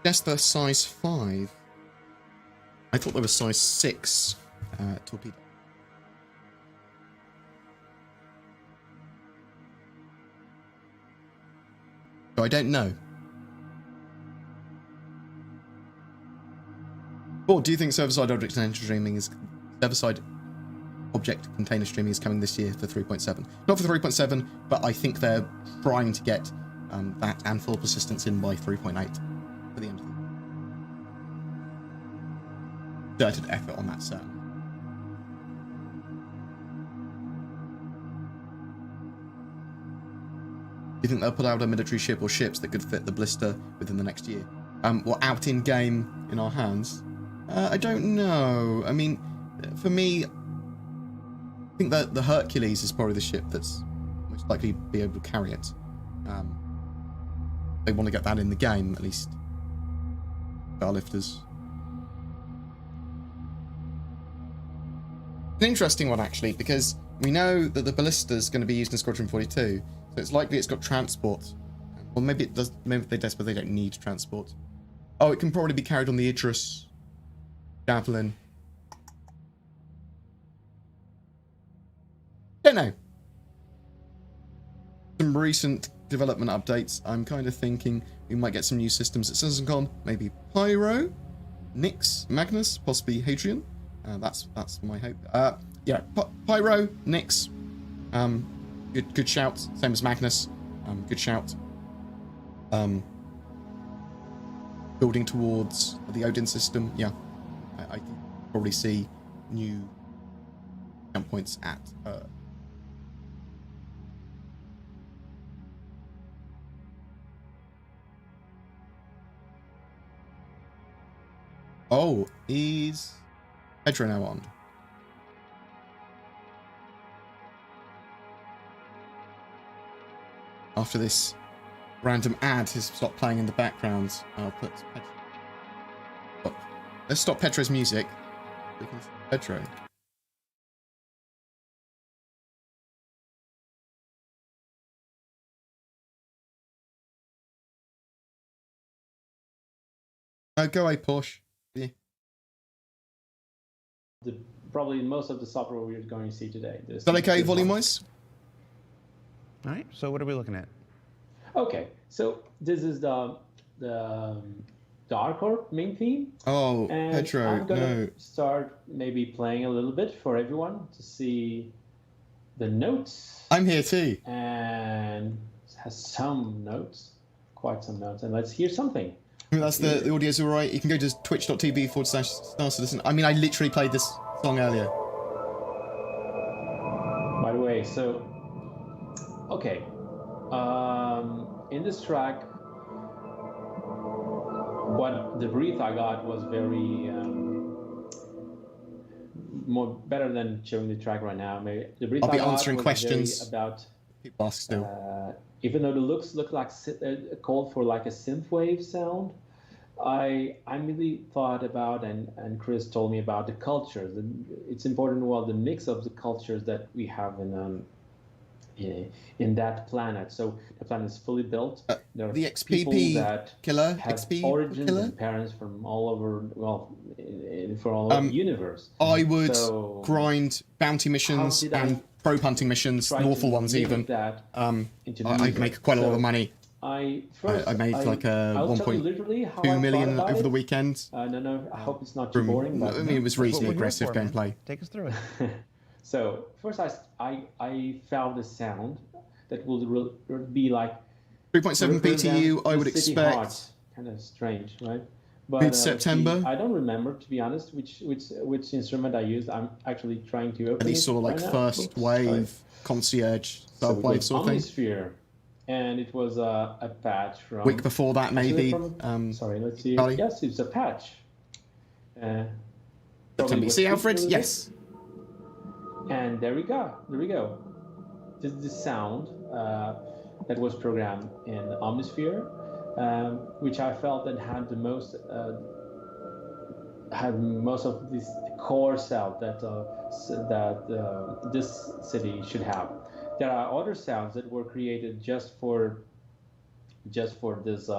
Guess they're size 5. I thought they were size 6 torpedo. So I don't know. Or do you think server-side object container streaming is coming this year for 3.7? Not for 3.7, but I think they're trying to get that and full persistence in by 3.8. For the end of the exerted effort on that certainly. Do you think they'll put out a military ship or ships that could fit the blister within the next year? Or out in game in our hands? I don't know. I mean, for me, I think that the Hercules is probably the ship that's most likely to be able to carry it. They want to get that in the game, at least. Starlifters. It's an interesting one, actually, because we know that the ballista is going to be used in Squadron 42, so it's likely it's got transport. Well, maybe it does. Maybe they does, but they don't need transport. Oh, it can probably be carried on the Idris Javelin. Don't know. Some recent development updates. I'm kind of thinking we might get some new systems at CitizenCon. Maybe Pyro, Nyx, Magnus, possibly Hadrian. That's my hope. Yeah, Pyro, Nyx. Good shout. Same as Magnus. Good shout. Building towards the Odin system. Yeah, I can probably see new jump points at. Oh, is Pedro now on? After this random ad has stopped playing in the background, I'll put Pedro. Oh, let's stop Pedro's music. We can see Pedro. Go away, Porsche. Yeah. Probably most of the software we're going to see today. Is that okay, volume-wise? All right, so what are we looking at? Okay, so this is the Arcorp main theme. Oh, and Pedro, I'm gonna no. start maybe playing a little bit for everyone to see the notes. I'm here too. And it has some notes, quite some notes, and let's hear something. That's the audio's all right. You can go to twitch.tv/StarCitizen. I mean, I literally played this song earlier. By the way, so, okay, in this track, what the brief I got was very better than showing the track right now. Maybe the brief I'll be I got answering was questions. About people ask still. even though the looks look like called for like a synthwave sound, I really thought about and Chris told me about the cultures. It's important, well, the mix of the cultures that we have in that planet. So the planet is fully built. There are The XPP people that killer, have XP origins killer? and parents from all over, well, for all over the universe. I would So grind bounty missions how did I and probe hunting missions, try lawful to ones mimic even. that into I'd music? make quite a lot of money. I made like a I'll tell you literally how I 1.2 thought million about over it. the weekend. No, I hope it's not too boring. But I mean, it was reasonably What we're here aggressive for, man. gameplay. Take us through it. So first, I found a sound that will be like 3.7 BTU, I would expect. Kind of strange, right? But Mid-September. I don't remember, to be honest, which instrument I used. I'm actually trying to open At least it sort of like right now. first Oops, wave, concierge, sub wave sort of thing. Omnisphere, and it was a patch from. Week before that, maybe. Sorry, let's see. Charlie? Yes, it's a patch. Can Probably we was see, Alfred? quick Yes. and there we go. This is the sound that was programmed in Omnisphere, which I felt that had the most of this core sound that this city should have. There are other sounds that were created just for this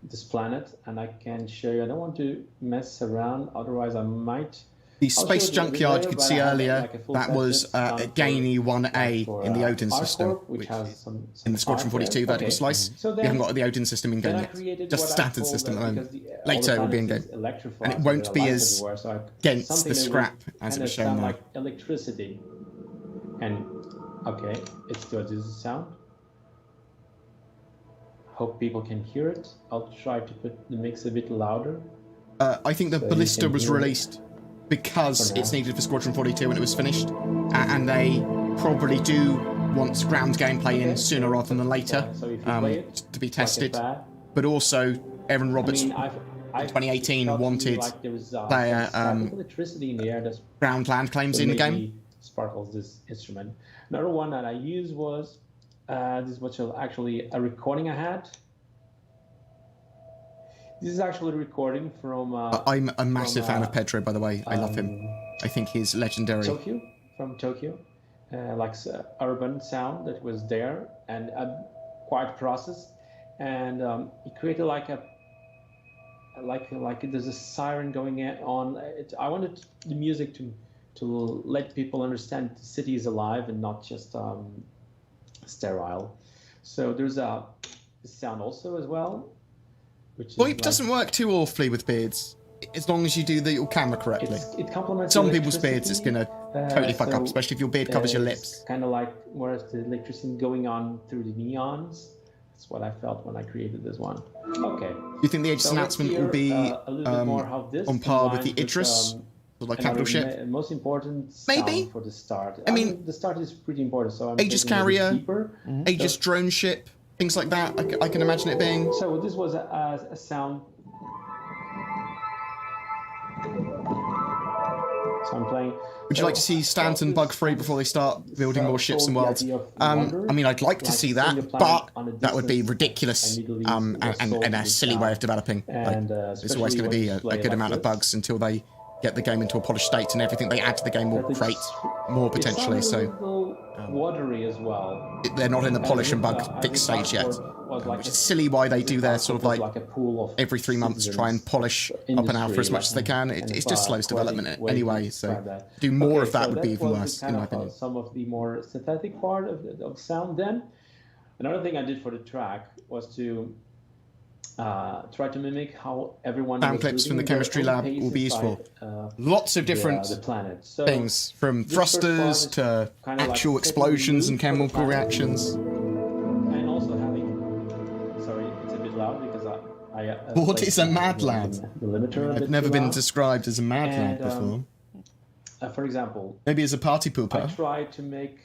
this planet, and I can show you. I don't want to mess around, otherwise I might. The space junkyard you could see earlier, that was Gainy 1A in the Odin system, which in the Squadron 42 vertical slice. So We haven't got the Odin system in game yet. Just the standard system at the moment. Later it will be in game. And it won't be as against the scrap as it was shown now. Like electricity. And okay, it's good. This is the sound. Hope people can hear it. I'll try to put the mix a bit louder. I think the Ballista was released because it's needed for Squadron 42 when it was finished, and they probably do want ground gameplay in sooner rather than later to be tested. But also, Aaron Roberts in 2018 wanted player electricity in the air that's ground land claims in the game. Sparkles this instrument. Another one that I used was this was actually a recording I had. This is actually a recording from. I'm a massive fan of Pedro, by the way. I love him. I think he's legendary. From Tokyo, like urban sound that was there and quite processed, and it created like there's a siren going on. I wanted the music to let people understand the city is alive and not just sterile. So there's a sound also as well. VoIP doesn't work too awfully with beards, as long as you do the camera correctly. It complements some people's beards it's gonna totally fuck up, especially if your beard covers your lips. Kind of like whereas the electricity going on through the neons. That's what I felt when I created this one. Okay. Do you think the Aegis announcement will be on par with the Idris? Like capital ship? Most important maybe for the start. I mean, the start is pretty important. So I'm Aegis carrier, Aegis drone ship, things like that. I can imagine it being. So this was a sound. So I'm playing. Would you like to see Stanton bug-free before they start building more ships and worlds? I mean, I'd like to see that, but that would be ridiculous and a silly way of developing. Like, there's always going to be a good amount of bugs until they get the game into a polished state, and everything they add to the game will create more potentially. So watery as well. they're not in the polish and bug fix stage yet, which is silly why they do their sort of like every 3 months try and polish up an alpha as much as they can. It just slows development anyway, so do more of that would be even worse, in my opinion. Some of the more synthetic part of sound then. Another thing I did for the track was to try to mimic how everyone sound clips from the chemistry lab will be useful. Lots of different things, from thrusters to actual explosions and chemical reactions. And also having, sorry, it's a bit loud because I What is a mad lad? The limiter I've never been described as a mad lad before. For example, maybe as a party pooper. I tried to make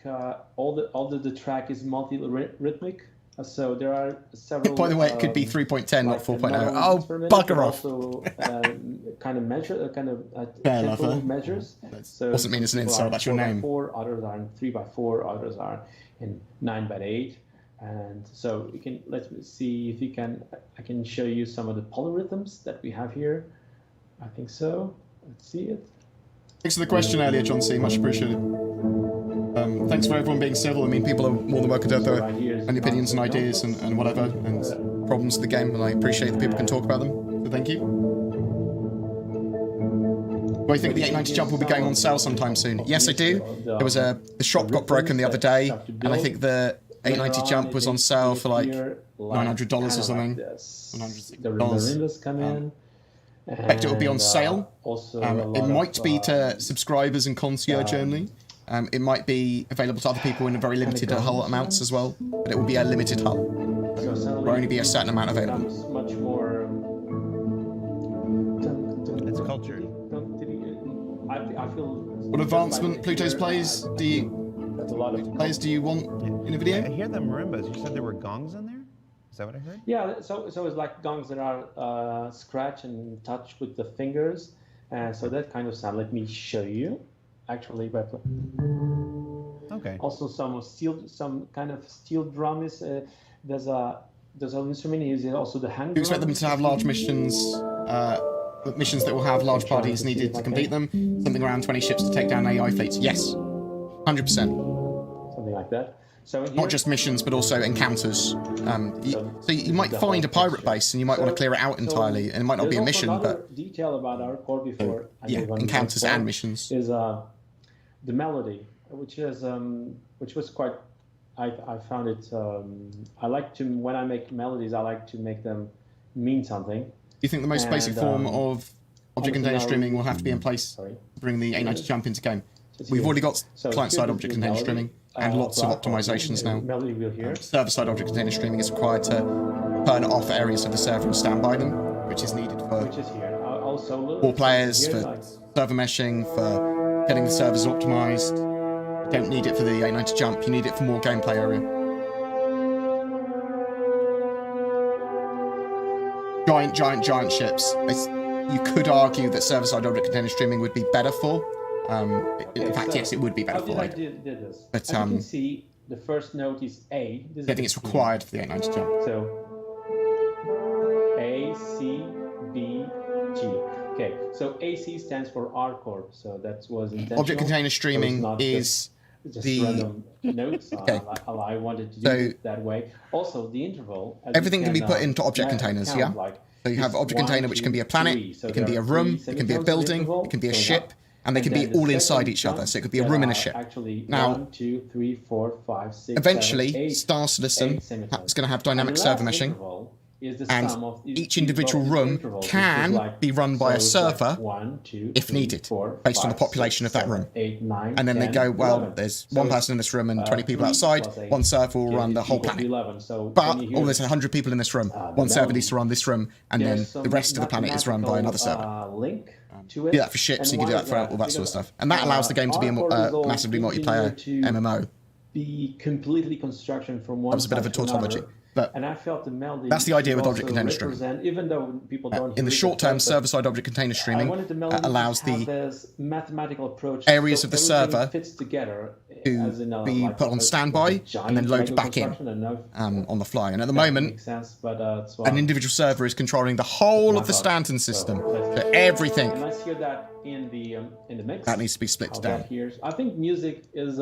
all the track is multi-rhythmic. So there are several. By the way, it could be 3.10, not 4.0. Oh, bugger off! Also, kind of tempo measures. So doesn't mean it's an insult. That's your name. 4x4, others are in 3x4, others are in 9x8, and so you can. Let me see if you can. I can show you some of the polyrhythms that we have here. I think so. Let's see it. Thanks for the question earlier, John C. Much appreciated. Thanks for everyone being civil. I mean, people are more than welcome to have their own opinions and ideas and whatever, and problems with the game, and I appreciate that people can talk about them, so thank you. Do I think the 890 jump will be going on sale sometime soon? Yes, I do. There was the shop got broken the other day, and I think the 890 jump was on sale for like $900 or something. $160. I expect it will be on sale. It might be to subscribers and concierge only. It might be available to other people in a very limited hull amounts as well, but it will be a limited hull. There will only be a certain amount available. Much more. It's culture. I feel. What advancement Pluto's plays do you want in a video? I hear the marimbas. You said there were gongs in there? Is that what I heard? Yeah, so it's like gongs that are scratch and touch with the fingers, and so that kind of sound. Let me show you. Actually, but okay. Also, some kind of steel drum is there's an instrument using also the hand. Do you expect them to have large missions? Missions that will have large parties needed to complete them. Something around 20 ships to take down AI fleets. Yes, 100%. Something like that. So not just missions, but also encounters. So you might find a pirate base, and you might want to clear it out entirely, and it might not be a mission, but detail about our core before. Yeah, encounters and missions. Is the melody, which was quite. I found it. I like to when I make melodies, I like to make them mean something. Do you think the most basic form of object container streaming will have to be in place to bring the 890 jump into game? We've already got client-side object container streaming and lots of optimizations now. Server-side object container streaming is required to turn off areas of the server and stand by them, which is needed for more players, for server meshing, for getting the servers optimized. You don't need it for the 890 jump, you need it for more gameplay area. Giant ships. You could argue that server-side object container streaming would be better for. In fact, yes, it would be better for it. But as you can see, the first note is A. I think it's required for the 890 jump. So A, C, B, G. Okay, so AC stands for R corp. So that was intentional. Object container streaming is just the random notes. Okay. I wanted to do it that way. Also, the interval. Everything can be put into object containers, yeah? So you have object container, which can be a planet, it can be a room, it can be a building, it can be a ship, and they can be all inside each other. So it could be a room in a ship. Now, 1, 2, 3, 4, 5, 6, eventually, 7, 8, Star Citizen is going to have dynamic server meshing, and each each individual room can be run by a server if needed, based on the population of that room. And then they go, well, there's one person in this room and 20 people outside, one server will run the whole planet. But, there's 100 people in this room, one server needs to run this room, and then the rest of the planet is run by another server. Do that for ships, you can do that for all that sort of stuff. And that allows the game to be a massively multiplayer MMO. Be completely construction from one. That was a bit of a tautology. But and I felt the melody. That's the idea with object container streaming. Even though people don't. In the short term, server-side object container streaming allows the mathematical approach areas of the server fits together to be put on standby and then load back in on the fly. And at the moment, an individual server is controlling the whole of the Stanton system. So everything nice to hear that in the mix. that needs to be split down. I think music is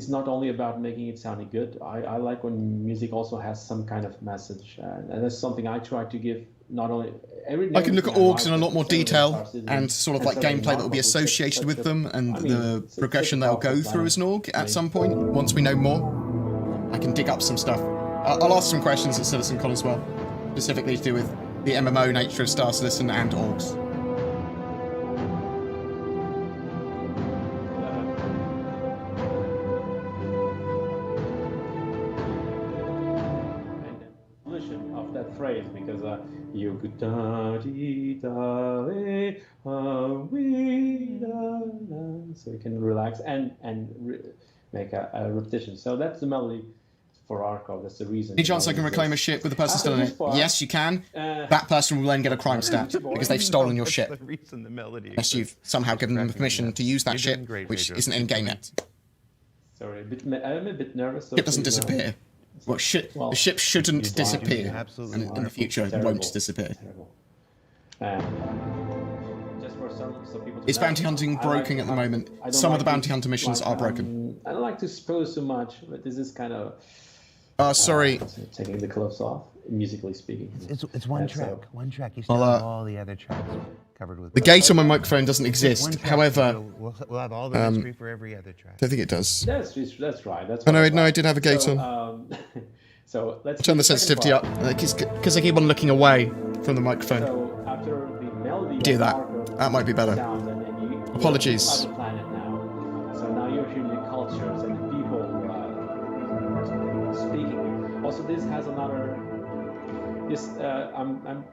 not only about making it sounding good. I like when music also has some kind of message, and that's something I try to give. Not only I can look at orgs in a lot more detail and sort of like gameplay that will be associated with them and the progression they'll go through as an org at some point. Once we know more, I can dig up some stuff. I'll ask some questions at CitizenCon as well, specifically to do with the MMO nature of Star Citizen and orgs. Of that phrase, because you could so you can relax and make a repetition. So that's the melody for our code. That's the reason. Any chance I can reclaim a ship with the person still in it? Yes, you can. That person will then get a crime stat because they've stolen your ship. Unless you've somehow given them permission to use that ship, which isn't in game yet. Sorry, I'm a bit nervous. Ship doesn't disappear. Well, the ship shouldn't disappear, and in the future it won't disappear. Just for some people Is bounty hunting broken at the moment? Some of the bounty hunter missions are broken. I don't like to suppose too much, but this is kind of... Sorry. Taking the gloves off, musically speaking. It's one track. One track. You still have all the other tracks covered with. The gate on my microphone doesn't exist. However, we'll have all the history for every other track. I don't think it does. That's right. That's no, I did have a gate on. So let's turn the sensitivity up because I keep on looking away from the microphone. So after the melody, do that. That might be better. Apologies. So now you're hearing the cultures and the people speaking. Also, this has another.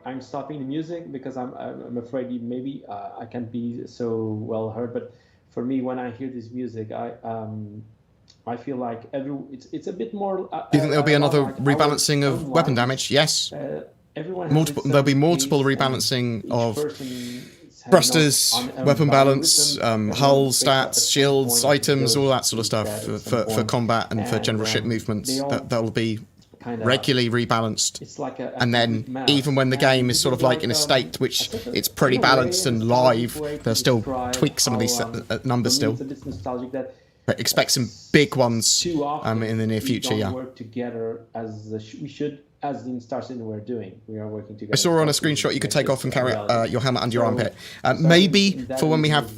I'm stopping the music because I'm afraid maybe I can't be so well heard. But for me, when I hear this music, I feel like it's a bit more. Do you think there'll be another rebalancing of weapon damage? Yes. There'll be multiple rebalancing of thrusters, weapon balance, hull stats, shields, items, all that sort of stuff for combat and for general ship movements. That'll be regularly rebalanced. And then even when the game is sort of like in a state which it's pretty balanced and live, they'll still tweak some of these numbers still. But expect some big ones in the near future, yeah. Work together as we should, as in Star Citizen we're doing. We are working together. I saw on a screenshot you could take off and carry your helmet under your armpit. Maybe for when we have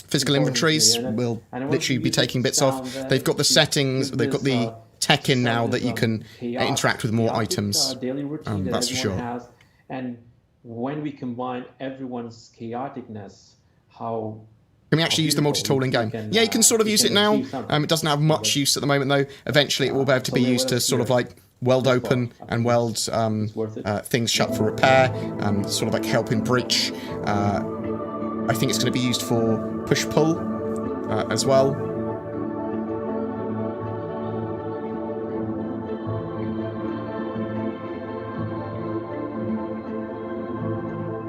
physical inventories, we'll literally be taking bits off. They've got the settings, they've got the tech in now that you can interact with more items. That's for sure. And when we combine everyone's chaoticness, how... Can we actually use the multi-tool in game? Yeah, you can sort of use it now. It doesn't have much use at the moment, though. Eventually, it will be able to be used to sort of like weld open and weld things shut for repair, sort of like help in breach. I think it's going to be used for push-pull as well.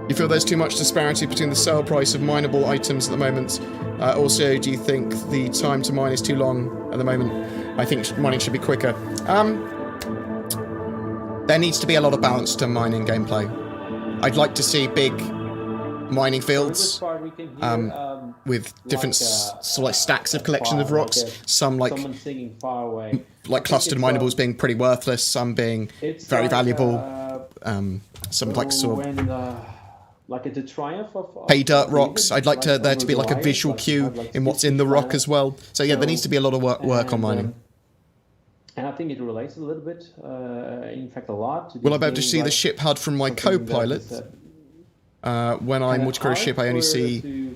Do you feel there's too much disparity between the sale price of mineable items at the moment? Also, do you think the time to mine is too long at the moment? I think mining should be quicker. There needs to be a lot of balance to mining gameplay. I'd like to see big mining fields with different sort of like stacks of collections of rocks. Some like clustered minables being pretty worthless, some being very valuable. Some like sort of like it's a triumph of pay dirt rocks. I'd like there to be like a visual cue in what's in the rock as well. So yeah, there needs to be a lot of work on mining. And I think it relates a little bit, in fact a lot. Will I be able to see the ship HUD from my co-pilot? When I multi-crew a ship, I only see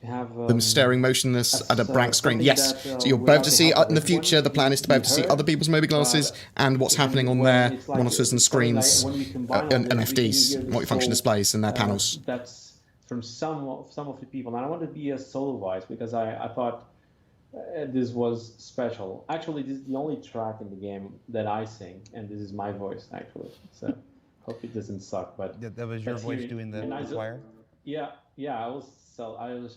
them staring motionless at a blank screen. Yes, so you'll be able to see in the future. The plan is to be able to see other people's mobi glasses and what's happening on their monitors and screens and FDs, multifunction displays and their panels. That's from some of the people. And I want to be a solo voice because I thought this was special. Actually, this is the only track in the game that I sing, and this is my voice actually. So hope it doesn't suck. But that was your voice doing the choir. Yeah. yeah, I will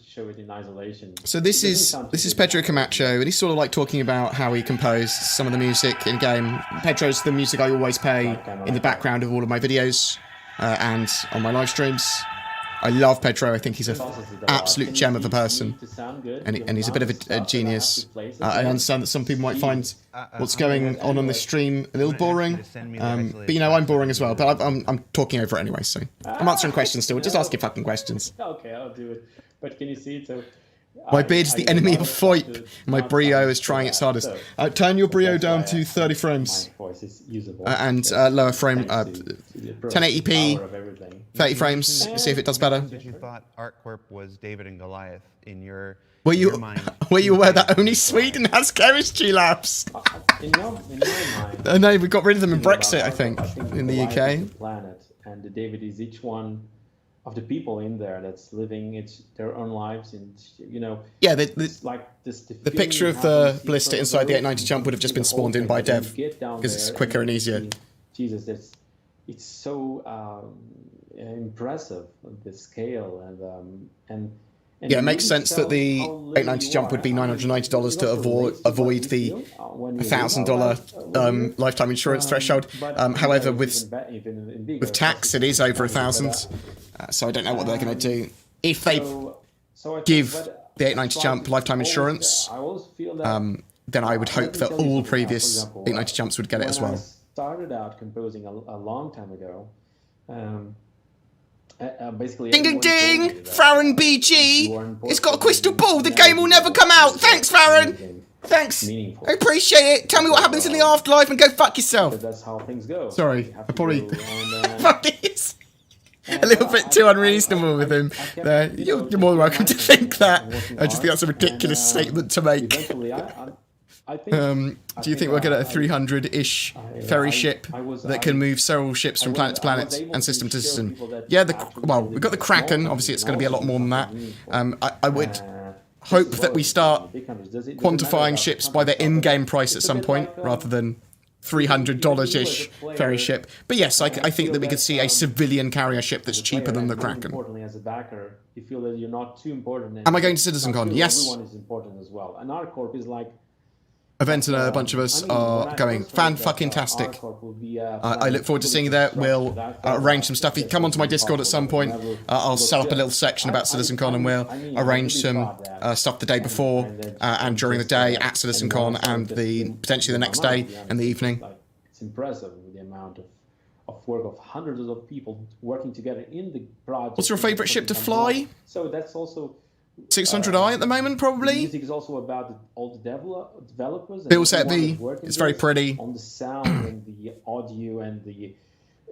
show it in isolation. So this It doesn't is sound this too is good. Pedro Camacho, and he's sort of like talking about how he composed some of the music in game. Pedro's the music I always play in the background of all of my videos and on my live streams. I love Pedro. I think he's an absolute gem of a person, and he's a bit of a genius. I understand that some people might find what's going on this stream a little boring, but you know I'm boring as well. But I'm talking over it anyway, so I'm answering questions still. Just ask your fucking questions. Okay, I'll do it. But can you see it? So My beard is the enemy of FOIP. My Brio is trying its hardest. Turn your Brio down to 30 frames. My voice is usable. And lower frame, 1080p, 30 frames. See if it does better. That you thought ArtCorp was David and Goliath in your Were your you mind. aware that only Sweden has chemistry labs? In your mind. No, we got rid of them in Brexit, I think, in the Goliath UK. is the planet, and the David is each one of the people in there that's living their own lives, and Yeah, it's like this. the picture of the blister inside the 890 jump would have just been spawned in by dev, because it's quicker and easier. Jesus, it's so impressive, the scale, and Yeah, it makes sense that the 890 jump would be $990 to avoid the $1,000 lifetime insurance threshold. However, with tax, it is over $1,000. So I don't know what they're going to do. If they give the 890 jump lifetime insurance, then I would hope that all previous 890 jumps would get it as well. I started out composing a long time ago. Basically, Ding ding ding! Farron BG! It's got a crystal ball! The game will never come out! Thanks, Farron! Thanks! I appreciate it! Tell me what happens in the afterlife and go fuck yourself! That's how things go. Sorry, I probably... It's a little bit too unreasonable with him there. You're more than welcome to think that. I just think that's a ridiculous statement to make. Eventually, I think, do you think we'll get a 300-ish ferry ship that can move several ships from planet to planet and system to system? Yeah, well, we've got the Kraken. Obviously, it's going to be a lot more than that. I would hope that we start quantifying ships by their in-game price at some point, rather than $300-ish ferry ship. But yes, I think that we could see a civilian carrier ship that's cheaper than the Kraken. Importantly, as a backer, you feel that you're not too important. Am I going to CitizenCon? Yes. Everyone is important as well. And ArtCorp is like... Event and a bunch of us are going fan-fucking-tastic. I look forward to seeing you there. We'll arrange some stuff. You can come onto my Discord at some point. I'll set up a little section about CitizenCon, and we'll arrange some stuff the day before and during the day at CitizenCon, and potentially the next day and the evening. It's impressive the amount of work of hundreds of people working together in the project. What's your favourite ship to fly? So that's also... 600i at the moment, probably. Music is also about all the developers. Bill Set V. It's very pretty. On the sound and the audio and the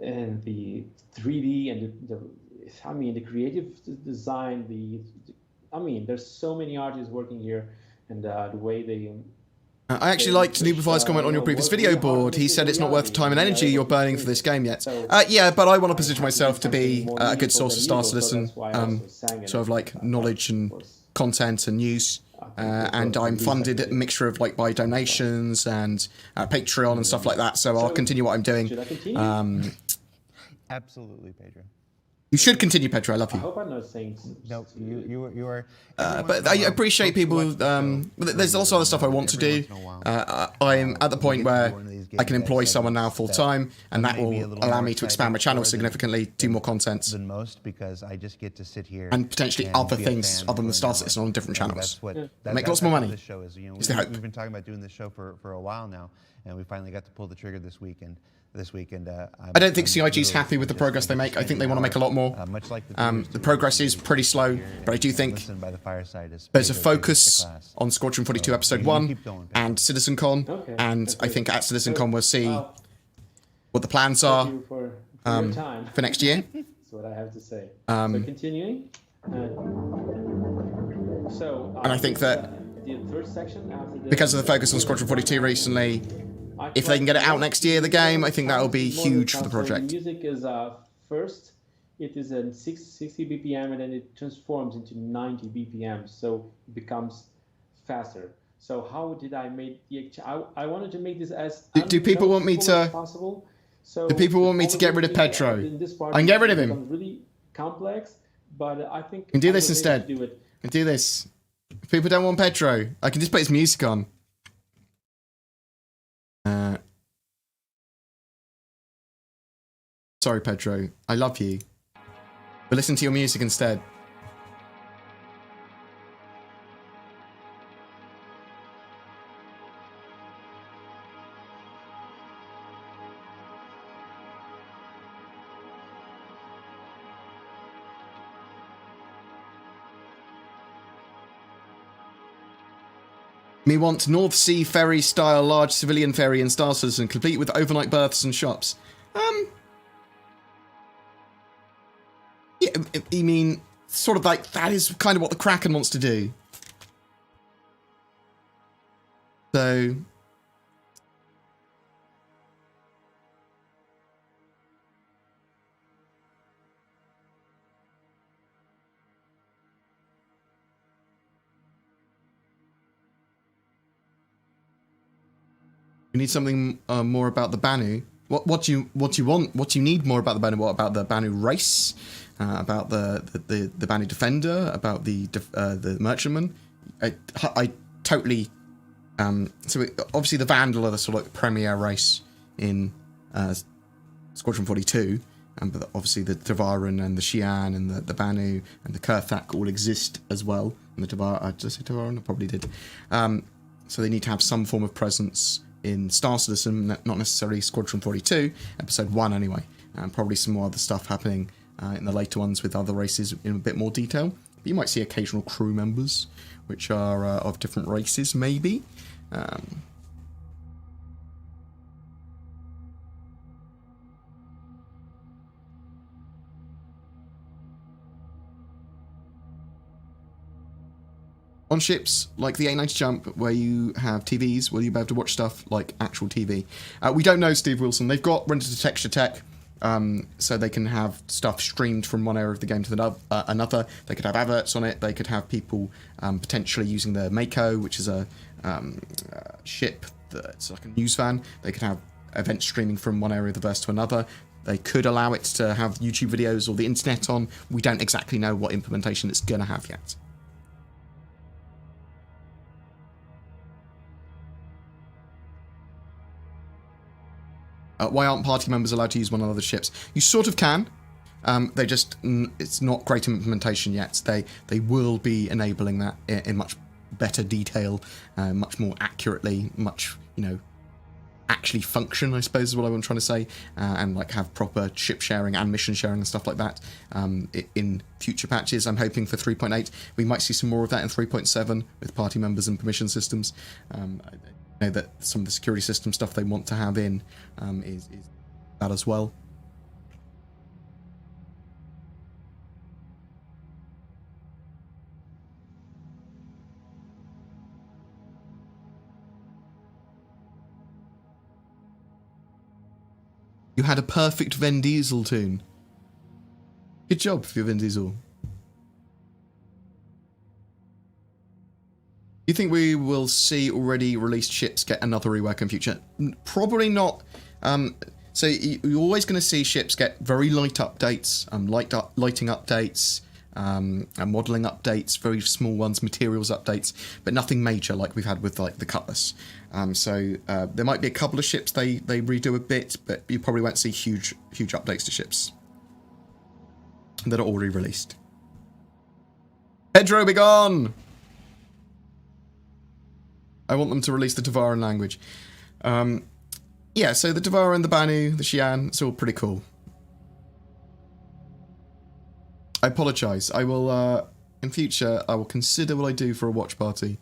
3D and the creative design. There's so many artists working here, and the way they. I actually liked Noobifi's comment on your previous video board. He said it's not worth the time and energy you're burning for this game yet. Yeah, but I want to position myself to be a good source of Star Citizen, sort of like knowledge and content and news. And I'm funded a mixture of like by donations and Patreon and stuff like that. So I'll continue what I'm doing. Should I continue? Absolutely, Pedro. You should continue, Pedro. I love you. I hope I'm not saying. No, you are. But I appreciate people. There's also other stuff I want to do. I'm at the point where I can employ someone now full time, and that will allow me to expand my channel significantly, do more content, Than most, because I just get to sit here and potentially other things other than the Star Citizen on different channels. Make lots more money. This show is, It's the hope. We've been talking about doing this show for a while now, and we finally got to pull the trigger this weekend. I don't think CIG's happy with the progress they make. I think they want to make a lot more. Much like The progress is pretty slow, but I do think there's a focus on Squadron 42 Episode 1 and CitizenCon, and I think at CitizenCon we'll see what the plans are Thank you for your time. for next year. That's what I have to say. So continuing. And I think that the third section after because of the focus on Squadron 42 recently, if they can get it out next year, the game, I think that will be huge for the project. Music is first, it is at 60 BPM, and then it transforms into 90 BPM, so it becomes faster. So how did I make the? I wanted to make this as do people want me to? as possible. So do people want me to get rid of Pedro? In this part, I can get rid of him. It becomes really complex, but I think I can do I this was able instead. to do it. I can do this. If people don't want Pedro, I can just put his music on. Sorry, Pedro. I love you. But listen to your music instead. Me want North Sea ferry style large civilian ferry in Star Citizen, complete with overnight berths and shops. Yeah, I mean, sort of like, that is kind of what the Kraken wants to do. So... You need something more about the Banu. What do you want? What do you need more about the Banu? What about the Banu race? About the Banu defender? About the merchantman? I totally. So obviously the Vandal are the sort of like premier race in Squadron 42, but obviously the Tavaran and the Xi'an and the Banu and the Kurthak all exist as well. And the Tavaran, did I say Tavaran? I probably did. So they need to have some form of presence in Star Citizen, not necessarily Squadron 42, Episode 1 anyway. And probably some more other stuff happening in the later ones with other races in a bit more detail. But you might see occasional crew members, which are of different races, maybe. On ships like the A90 Jump, where you have TVs, will you be able to watch stuff like actual TV? We don't know, Steve Wilson. They've got render-to-texture tech, so they can have stuff streamed from one area of the game to another. They could have adverts on it. They could have people potentially using the Mako, which is a ship that's like a news van. They could have events streaming from one area of the verse to another. They could allow it to have YouTube videos or the internet on. We don't exactly know what implementation it's going to have yet. Why aren't party members allowed to use one another's ships? You sort of can. They just, it's not great implementation yet. They will be enabling that in much better detail, much more accurately, much, actually function, I suppose is what I'm trying to say, and like have proper ship sharing and mission sharing and stuff like that in future patches. I'm hoping for 3.8 we might see some more of that in 3.7 with party members and permission systems. I know that some of the security system stuff they want to have in is that as well. You had a perfect Vin Diesel tune. Good job for your Vin Diesel. You think we will see already released ships get another rework in future? Probably not. So you're always going to see ships get very light updates, lighting updates, modelling updates, very small ones, materials updates, but nothing major like we've had with like the Cutlass. So there might be a couple of ships they redo a bit, but you probably won't see huge updates to ships that are already released. Pedro, be gone! I want them to release the Tavaran language. Yeah, so the Tavaran, the Banu, the Xi'an, it's all pretty cool. I apologise. I will, in future, I will consider what I do for a watch party.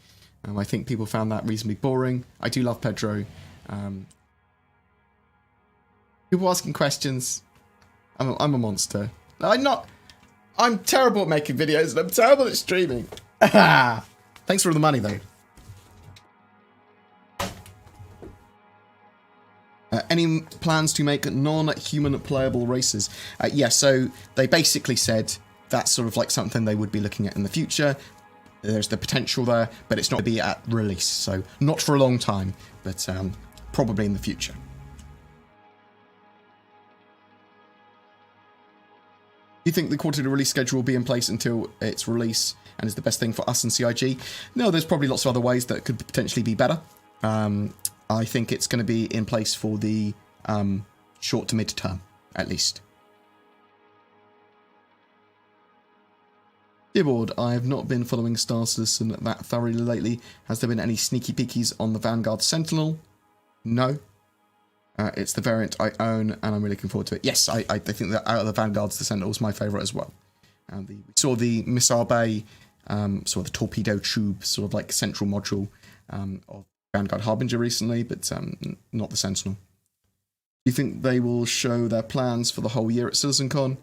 I think people found that reasonably boring. I do love Pedro. People asking questions. I'm a monster. I'm terrible at making videos and I'm terrible at streaming. Thanks for all the money, though. Any plans to make non-human playable races? Yeah, so they basically said that's sort of like something they would be looking at in the future. There's the potential there, but it's not going to be at release, so not for a long time, but probably in the future. you think the quarterly release schedule will be in place until its release and is the best thing for us and CIG? No, there's probably lots of other ways that could potentially be better. I think it's going to be in place for the short to mid-term, at least. Dear Board, I have not been following Star Citizen that thoroughly lately. Has there been any sneaky peekies on the Vanguard Sentinel? No. It's the variant I own, and I'm really looking forward to it. Yes, I think that out of the Vanguards, the Sentinel is my favourite as well. We saw the missile bay, saw the torpedo tube, sort of like central module of Vanguard Harbinger recently, but not the Sentinel. Do you think they will show their plans for the whole year at CitizenCon?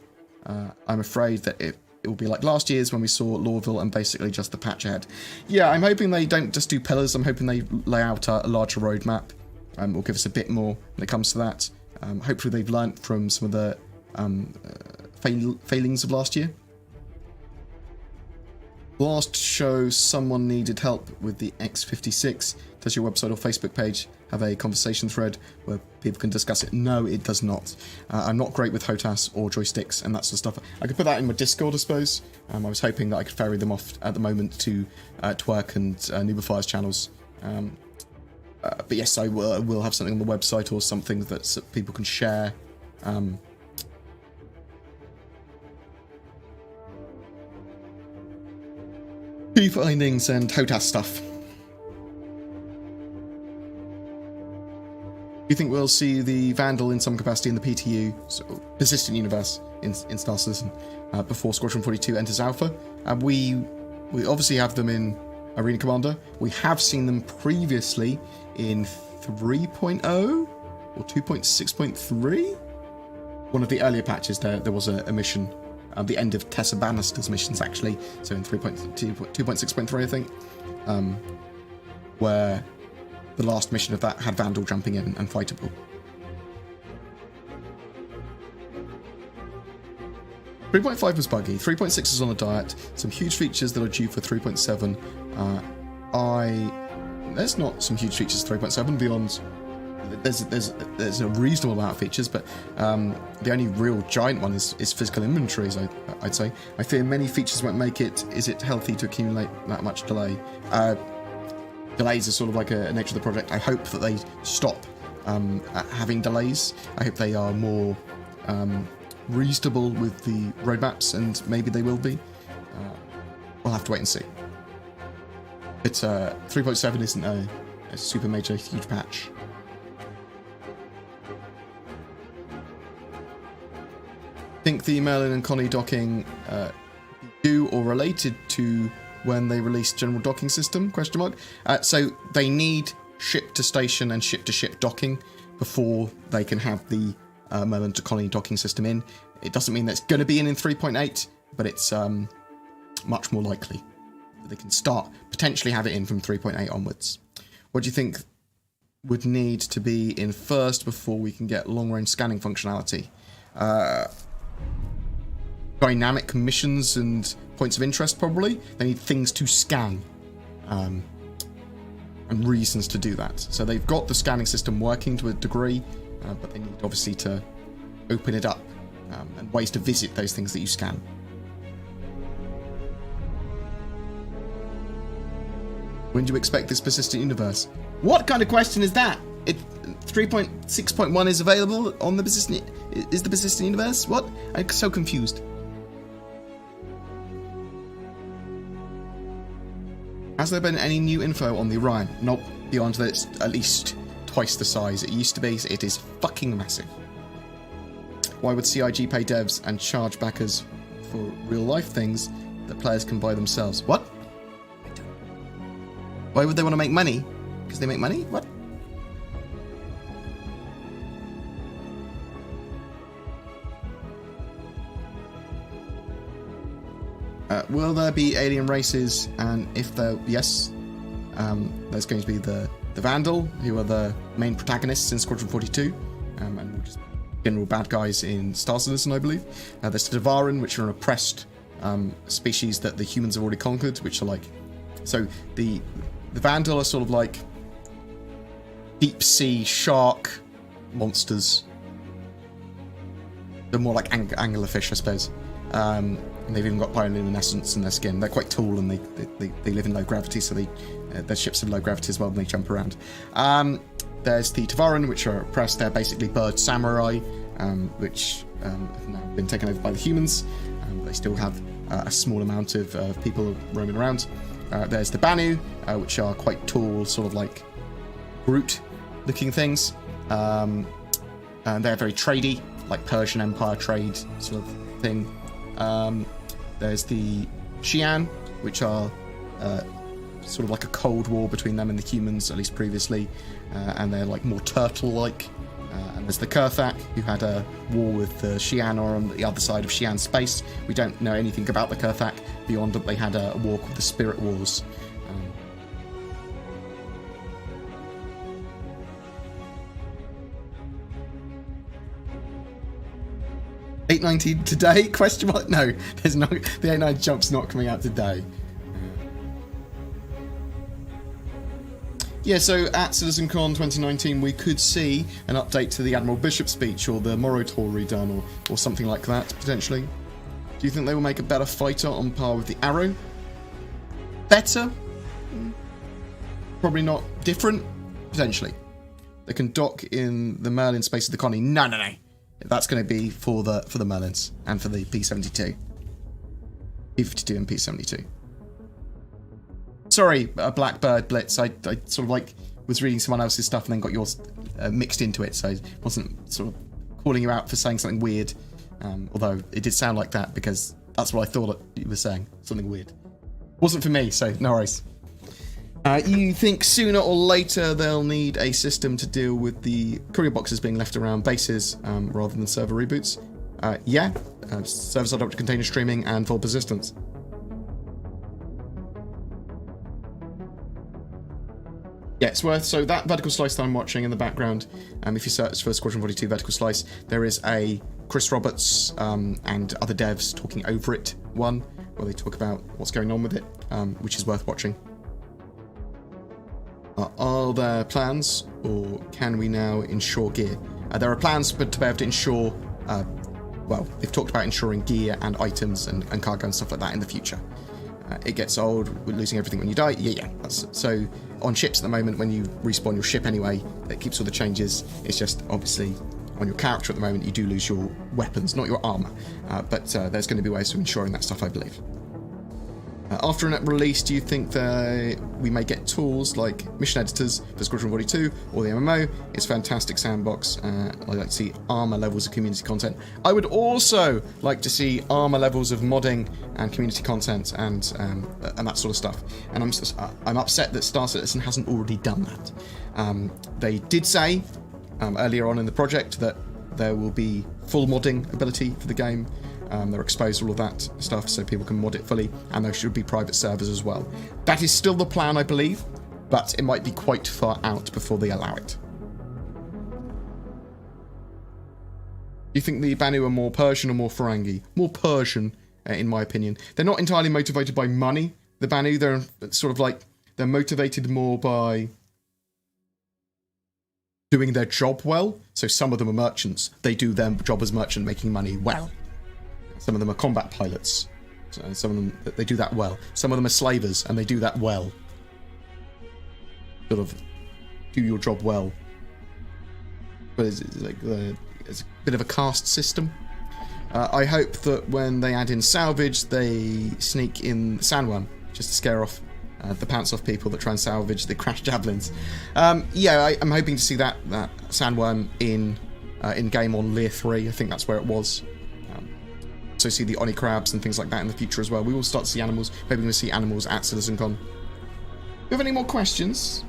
I'm afraid that it will be like last year's when we saw Lorville and basically just the patch ahead. Yeah, I'm hoping they don't just do pillars. I'm hoping they lay out a larger roadmap. Will give us a bit more when it comes to that. Hopefully they've learnt from some of the failings of last year. Last show, someone needed help with the X56. Does your website or Facebook page have a conversation thread where people can discuss it? No, it does not. I'm not great with HOTAS or joysticks and that sort of stuff. I could put that in my Discord, I suppose. I was hoping that I could ferry them off at the moment to Twerk and Nubify's channels. But yes, I will have something on the website or something that people can share. Key findings and HOTAS stuff. Do you think we'll see the Vandal in some capacity in the PTU, so Persistent Universe, in Star Citizen, before Squadron 42 enters Alpha? We obviously have them in Arena Commander. We have seen them previously in 3.0 or 2.6.3. One of the earlier patches, there was a mission, the end of Tessa Bannister's missions actually, so in 2.6.3 I think, where the last mission of that had Vandal jumping in and fightable. Three 3.5 was buggy, 3.6 is on a diet, some huge features that are due for 3.7. There's not some huge features 3.7 beyond. There's a reasonable amount of features, but the only real giant one is physical inventories, I'd say. I fear many features won't make it. Is it healthy to accumulate that much delay? Delays are sort of like a nature of the project. I hope that they stop having delays. I hope they are more reasonable with the roadmaps, and maybe they will be. We'll have to wait and see. But 3.7 isn't a super major, huge patch. Think the Merlin and Connie docking due or related to when they released General Docking System? ? So they need ship-to-station and ship-to-ship docking before they can have the Merlin to Connie docking system in. It doesn't mean that it's going to be in 3.8, but it's much more likely that they can start, potentially have it in from 3.8 onwards. What do you think would need to be in first before we can get long-range scanning functionality? Dynamic missions and points of interest, probably. They need things to scan and reasons to do that. So they've got the scanning system working to a degree, but they need obviously to open it up and ways to visit those things that you scan. When do you expect this persistent universe? What kind of question is that? 3.6.1 is available on the persistent... Is the persistent universe? What? I'm so confused. Has there been any new info on the Orion? Nope. The answer is at least twice the size it used to be. So it is fucking massive. Why would CIG pay devs and charge backers for real-life things that players can buy themselves? What? Why would they want to make money? Because they make money? What? Will there be alien races? And if there, yes, there's going to be the Vandal, who are the main protagonists in Squadron 42, and we'll just general bad guys in Star Citizen, I believe. There's the Devarin, which are an oppressed species that the humans have already conquered, which are like, so the Vandal are sort of like deep sea shark monsters. They're more like anglerfish, I suppose. And they've even got bioluminescence in their skin. They're quite tall and they live in low gravity, so their ships have low gravity as well when they jump around. There's the Tavaran, which are oppressed. They're basically bird samurai, which have now been taken over by the humans. They still have a small amount of people roaming around. There's the Banu, which are quite tall, sort of like Groot-looking things. And they're very tradey, like Persian Empire trade sort of thing. There's the Xi'an, which are sort of like a cold war between them and the humans, at least previously, and they're like more turtle-like. And there's the Kurthak, who had a war with the Xi'an or on the other side of Xi'an space. We don't know anything about the Kurthak beyond that they had a war called the Spirit Wars. 890 today? Question mark? No, there's no. The 890 jump's not coming out today. Yeah, so at CitizenCon 2019, we could see an update to the Admiral Bishop speech or the Morotor redone or something like that, potentially. Do you think they will make a better fighter on par with the Arrow? Better? Probably not. Different? Potentially. They can dock in the Merlin space of the Connie. No. That's going to be for the Merlins and for the P-72. P-52 and P-72. Sorry, Blackbird Blitz. I sort of like was reading someone else's stuff and then got yours mixed into it, so I wasn't sort of calling you out for saying something weird. Although it did sound like that because that's what I thought you were saying. Something weird. Wasn't for me, so no worries. You think sooner or later they'll need a system to deal with the courier boxes being left around bases rather than server reboots? Yeah. Server-side object container streaming and full persistence. Yeah, it's worth. So that vertical slice that I'm watching in the background, if you search for Squadron 42 vertical slice, there is a Chris Roberts and other devs talking over it one, where they talk about what's going on with it, which is worth watching. Are there plans, or can we now insure gear? There are plans to be able to insure, well, they've talked about insuring gear and items and cargo and stuff like that in the future. It gets old, we're losing everything when you die. Yeah. So on ships at the moment, when you respawn your ship anyway, it keeps all the changes. It's just obviously on your character at the moment, you do lose your weapons, not your armor. But there's going to be ways of ensuring that stuff, I believe. After a release, do you think that we may get tools like mission editors for Squadron 42 or the MMO? It's a fantastic sandbox. I'd like to see armor levels of community content. I would also like to see armor levels of modding and community content and that sort of stuff. And I'm upset that Star Citizen hasn't already done that. They did say earlier on in the project that there will be full modding ability for the game. They're exposed all of that stuff so people can mod it fully, and there should be private servers as well. That is still the plan, I believe, but it might be quite far out before they allow it. Do you think the Banu are more Persian or more Ferengi? More Persian, in my opinion. They're not entirely motivated by money, the Banu. They're sort of like, they're motivated more by doing their job well. So some of them are merchants. They do their job as merchant, making money well. Some of them are combat pilots. Some of them, they do that well. Some of them are slavers, and they do that well. Sort of do your job well. But it's like it's a bit of a caste system. I hope that when they add in salvage, they sneak in sandworm, just to scare off the pants off people that try and salvage the crash javelins. Yeah, I'm hoping to see that sandworm in game on Lear 3. I think that's where it was. So see the Oni crabs and things like that in the future as well. We will start to see animals. Maybe we'll see animals at CitizenCon. Do you have any more questions?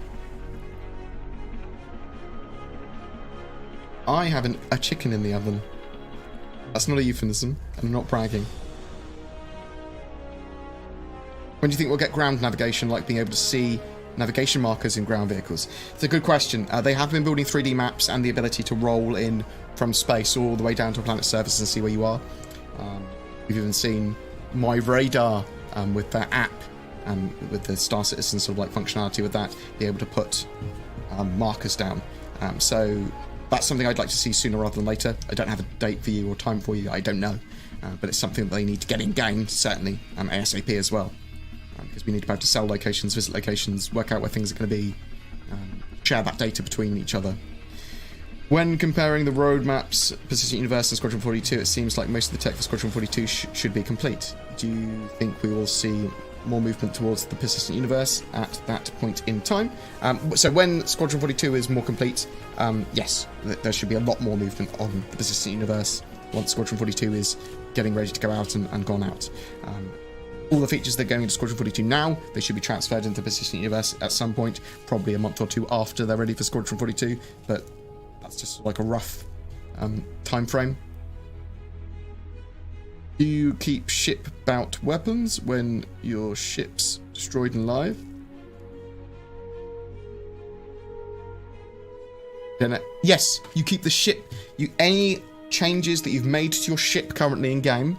I have a chicken in the oven. That's not a euphemism. I'm not bragging. When do you think we'll get ground navigation, like being able to see navigation markers in ground vehicles? It's a good question. They have been building 3D maps and the ability to roll in from space all the way down to a planet's surface and see where you are. We've even seen My Radar with their app and with the Star Citizen sort of like functionality with that, be able to put markers down. So that's something I'd like to see sooner rather than later. I don't have a date for you or time for you. I don't know. but it's something that they need to get in game, certainly, ASAP as well. Because we need to be able to sell locations, visit locations, work out where things are going to be, share that data between each other. When comparing the roadmaps, Persistent Universe and Squadron 42, it seems like most of the tech for Squadron 42 should be complete. Do you think we will see more movement towards the Persistent Universe at that point in time? So when Squadron 42 is more complete, yes, there should be a lot more movement on the Persistent Universe once Squadron 42 is getting ready to go out and gone out. All the features that are going into Squadron 42 now, they should be transferred into the Persistent Universe at some point, probably a month or two after they're ready for Squadron 42, but that's just like a rough time frame. Do you keep ship-bout weapons when your ship's destroyed and live? Then, yes, you keep the ship. Any changes that you've made to your ship currently in game,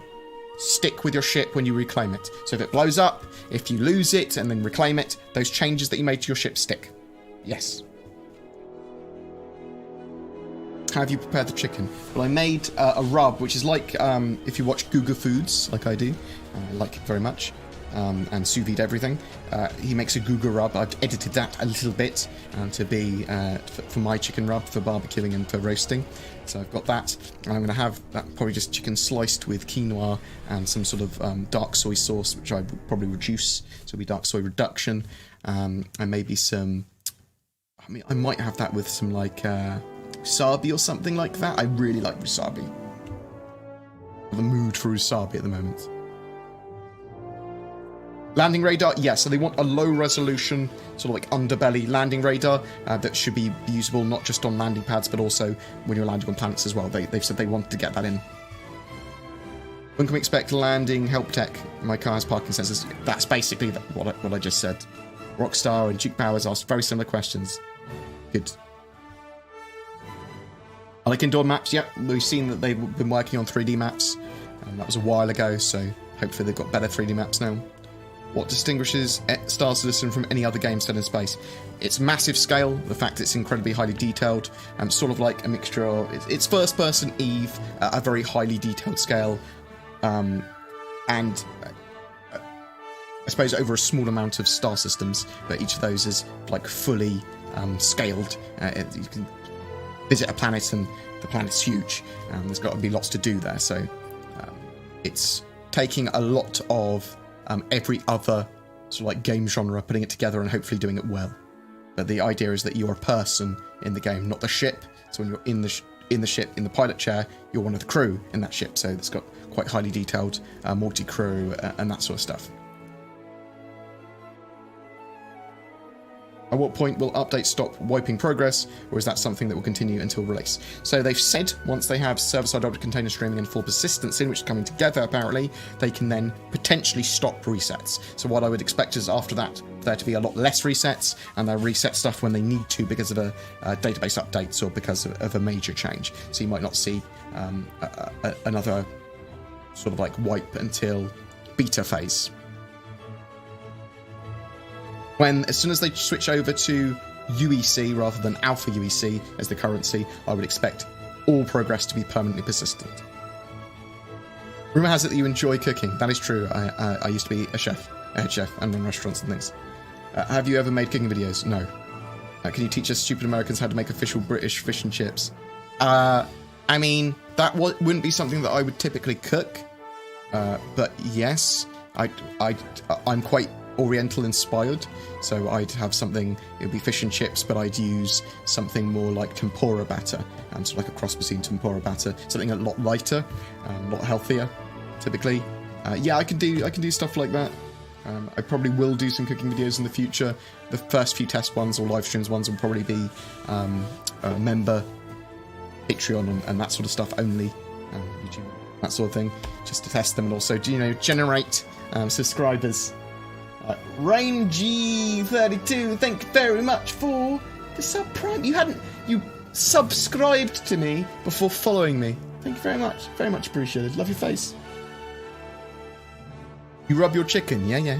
stick with your ship when you reclaim it. So if it blows up, if you lose it and then reclaim it, those changes that you made to your ship stick. Yes. How have you prepared the chicken? Well, I made a rub, which is like if you watch Google Foods, like I do. I like it very much. And sous vide everything. He makes a Google rub. I've edited that a little bit to be for my chicken rub for barbecuing and for roasting. So I've got that. And I'm going to have that probably just chicken sliced with quinoa and some sort of dark soy sauce, which I would probably reduce. So it'll be dark soy reduction. And maybe some... I mean, I might have that with some like... wasabi or something like that. I really like wasabi. The mood for wasabi at the moment. Landing radar, yeah, so they want a low resolution, sort of like underbelly landing radar that should be usable not just on landing pads, but also when you're landing on planets as well. They've said they want to get that in. When can we expect landing help tech? My car has parking sensors. That's basically what I just said. Rockstar and Duke Powers asked very similar questions. Good. I like indoor maps. Yep, we've seen that they've been working on 3D maps. That was a while ago, so hopefully they've got better 3D maps now. What distinguishes Star Citizen from any other game set in space? Its massive scale, the fact it's incredibly highly detailed, sort of like a mixture of... It's first-person Eve at a very highly detailed scale, and I suppose over a small amount of star systems, but each of those is like fully scaled. You can visit a planet and the planet's huge. There's got to be lots to do there, so it's taking a lot of every other sort of like game genre, putting it together and hopefully doing it well. But the idea is that you're a person in the game, not the ship. So when you're in the ship, in the pilot chair, you're one of the crew in that ship. So it's got quite highly detailed multi-crew and that sort of stuff. At what point will updates stop wiping progress, or is that something that will continue until release? So they've said once they have server-side object container streaming and full persistence in, which is coming together apparently, they can then potentially stop resets. So what I would expect is after that, there to be a lot less resets, and they'll reset stuff when they need to because of a database updates or because of a major change. So you might not see another sort of like wipe until beta phase. As soon as they switch over to UEC rather than Alpha UEC as the currency, I would expect all progress to be permanently persistent. Rumour has it that you enjoy cooking. That is true. I used to be a head chef, and run restaurants and things. Have you ever made cooking videos? No. Can you teach us stupid Americans how to make official British fish and chips? I mean, that wouldn't be something that I would typically cook, but yes, I'm quite Oriental inspired, so I'd have something, it would be fish and chips, but I'd use something more like tempura batter, sort of like a cross between tempura batter, something a lot lighter, a lot healthier, typically. Yeah, I can do stuff like that. I probably will do some cooking videos in the future. The first few test ones or live streams ones will probably be member, Patreon, and that sort of stuff only, YouTube, that sort of thing, just to test them and also, generate subscribers. Rain G32, thank you very much for the sub prime. You subscribed to me before following me. Thank you very much appreciated. Love your face. You rub your chicken, yeah.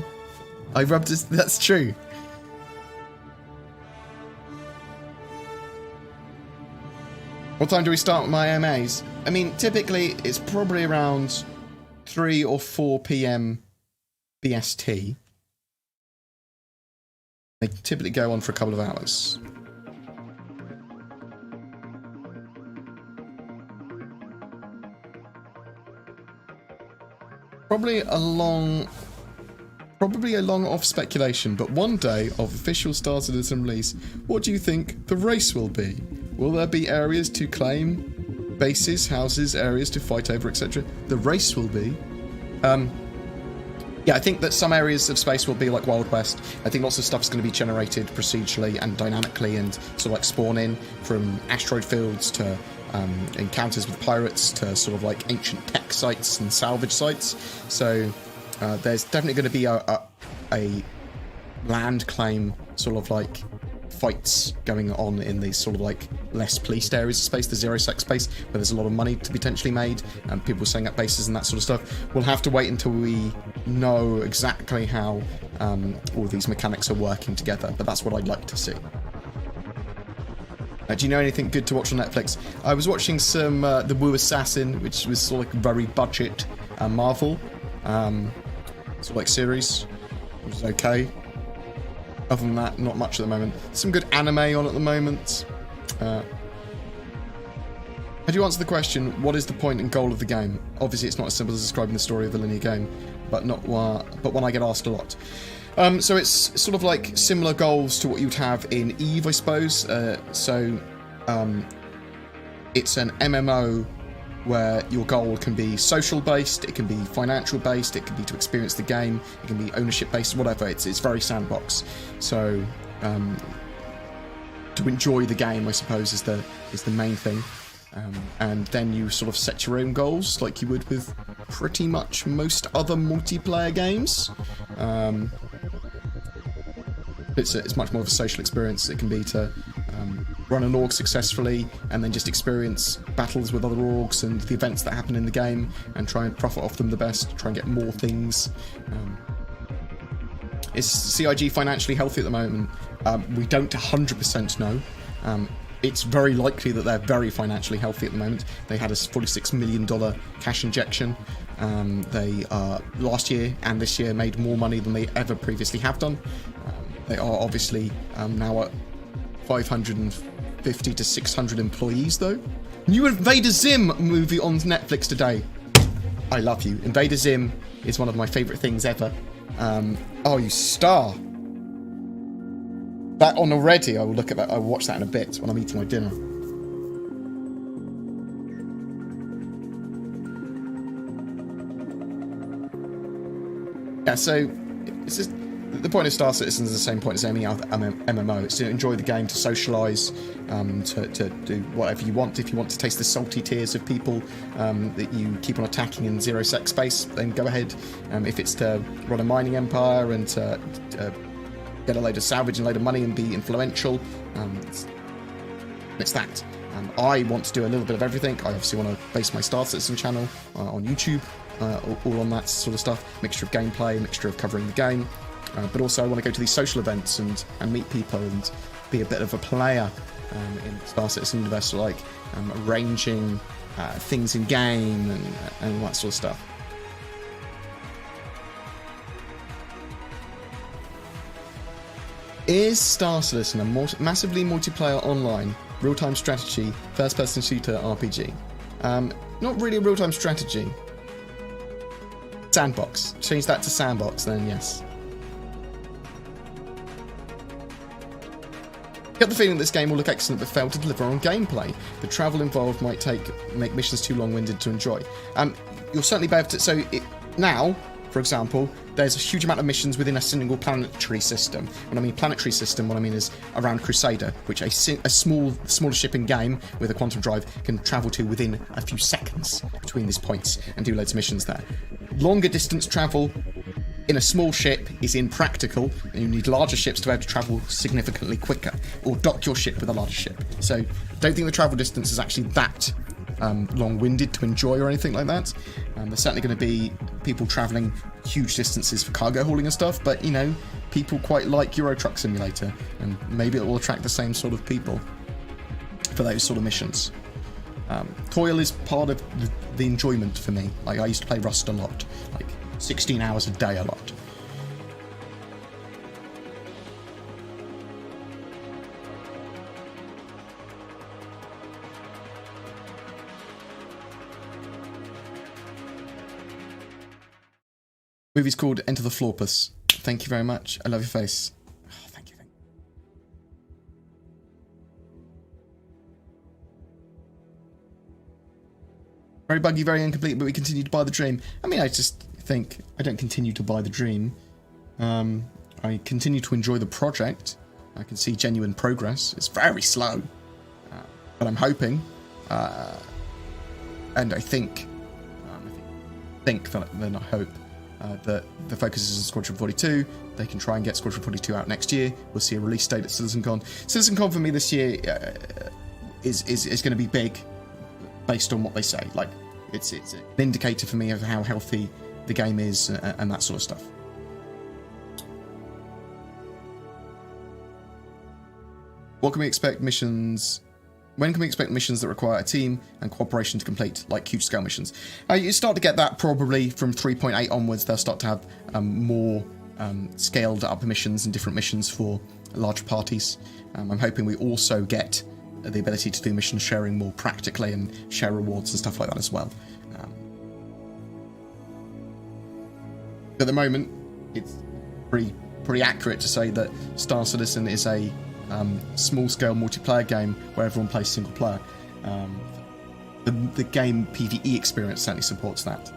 I rubbed this, that's true. What time do we start with my AMAs? I mean, typically it's probably around 3 or 4 p.m. BST. They typically go on for a couple of hours. Probably a long off speculation, but one day of official Star Citizen release, what do you think the race will be? Will there be areas to claim, bases, houses, areas to fight over, etc.? The race will be. Yeah, I think that some areas of space will be like Wild West. I think lots of stuff is going to be generated procedurally and dynamically and sort of like spawn in, from asteroid fields to encounters with pirates to sort of like ancient tech sites and salvage sites. So there's definitely going to be a land claim sort of like fights going on in these sort of like less policed areas of space, the zero sec space, where there's a lot of money to be potentially made and people setting up bases and that sort of stuff. We'll have to wait until we know exactly how all these mechanics are working together, but that's what I'd like to see. Do you know anything good to watch on Netflix? I was watching some The Wu Assassin, which was sort of like very budget Marvel sort of like series, which is okay. Other than that, not much at the moment. Some good anime on at the moment. How do you answer the question, what is the point and goal of the game? Obviously, it's not as simple as describing the story of a linear game, but one I get asked a lot. So it's sort of like similar goals to what you'd have in EVE, I suppose. It's an MMO where your goal can be social-based, it can be financial-based, it can be to experience the game, it can be ownership-based, whatever. It's very sandbox. So to enjoy the game, I suppose, is the main thing. And then you sort of set your own goals, like you would with pretty much most other multiplayer games. It's much more of a social experience. It can be to run an org successfully and then just experience battles with other orgs and the events that happen in the game and try and profit off them the best, try and get more things. Is CIG financially healthy at the moment? We don't 100% know. It's very likely that they're very financially healthy at the moment. They had a $46 million cash injection. They last year and this year made more money than they ever previously have done. They are obviously now at 550 to 600 employees, though. New Invader Zim movie on Netflix today. I love you. Invader Zim is one of my favourite things ever. Oh, you star. That on already. I will look at that. I'll watch that in a bit when I'm eating my dinner. Yeah, so it's just, the point of Star Citizen is the same point as any other MMO. It's to enjoy the game, to socialise, to do whatever you want. If you want to taste the salty tears of people that you keep on attacking in zero sec space, then go ahead. If it's to run a mining empire and to get a load of salvage and a load of money and be influential, it's that. I want to do a little bit of everything. I obviously want to base my Star Citizen channel on YouTube, all on that sort of stuff. Mixture of gameplay, mixture of covering the game. But also I want to go to these social events and meet people and be a bit of a player in Star Citizen universe, like arranging things in game and all that sort of stuff. Is Star Citizen a massively multiplayer online, real-time strategy, first-person shooter RPG? Not really a real-time strategy. Sandbox. Change that to sandbox, then yes. I get the feeling this game will look excellent but fail to deliver on gameplay. The travel involved might make missions too long-winded to enjoy. You'll certainly be able to... now, for example, there's a huge amount of missions within a single planetary system. When I mean planetary system, what I mean is around Crusader, which a smaller ship in game with a quantum drive can travel to within a few seconds between these points and do loads of missions there. Longer distance travel in a small ship is impractical, and you need larger ships to be able to travel significantly quicker, or dock your ship with a larger ship. So, I don't think the travel distance is actually that long-winded to enjoy or anything like that. There's certainly going to be people travelling huge distances for cargo hauling and stuff, but, you know, people quite like Euro Truck Simulator, and maybe it will attract the same sort of people for those sort of missions. Toil is part of the enjoyment for me. Like, I used to play Rust a lot, like 16 hours a day a lot. Movie's called Enter the Florpus. Thank you very much. I love your face. Oh, thank you. Very buggy, very incomplete, but we continue to buy the dream. I mean, I just think I don't continue to buy the dream. I continue to enjoy the project. I can see genuine progress. It's very slow, but I'm hoping, and I think that then I hope that the focus is on Squadron 42. They can try and get Squadron 42 out next year. We'll see a release date at CitizenCon. CitizenCon for me this year is going to be big, based on what they say. Like, it's an indicator for me of how healthy the game is and that sort of stuff. What can we expect missions? When can we expect missions that require a team and cooperation to complete, like huge scale missions? You start to get that probably from 3.8 onwards. They'll start to have more scaled up missions and different missions for large parties. I'm hoping we also get the ability to do mission sharing more practically and share rewards and stuff like that as well. At the moment, it's pretty accurate to say that Star Citizen is a small-scale multiplayer game where everyone plays single player. The game PvE experience certainly supports that.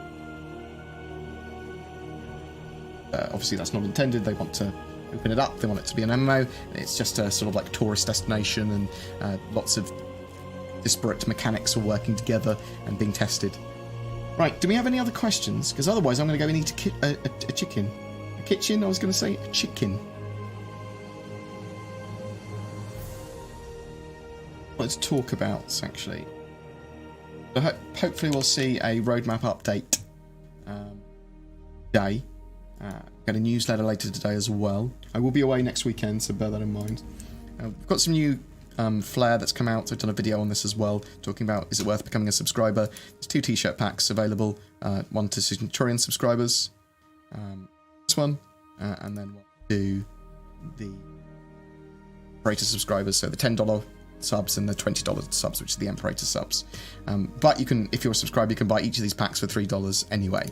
Obviously, that's not intended. They want to open it up. They want it to be an MMO. It's just a sort of like tourist destination, and lots of disparate mechanics are working together and being tested. Right, do we have any other questions? Because otherwise I'm going to go and eat a chicken. A kitchen, I was going to say. A chicken. Let's talk about, actually. So hopefully we'll see a roadmap update today. Get a newsletter later today as well. I will be away next weekend, so bear that in mind. We've got some new flair that's come out. I've done a video on this as well, talking about is it worth becoming a subscriber. There's 2 t-shirt packs available, one to Centurion subscribers, this one, and then one to the Operator subscribers, so the $10 subs and the $20 subs, which is the Imperator subs. But you can, if you're a subscriber, you can buy each of these packs for $3 anyway.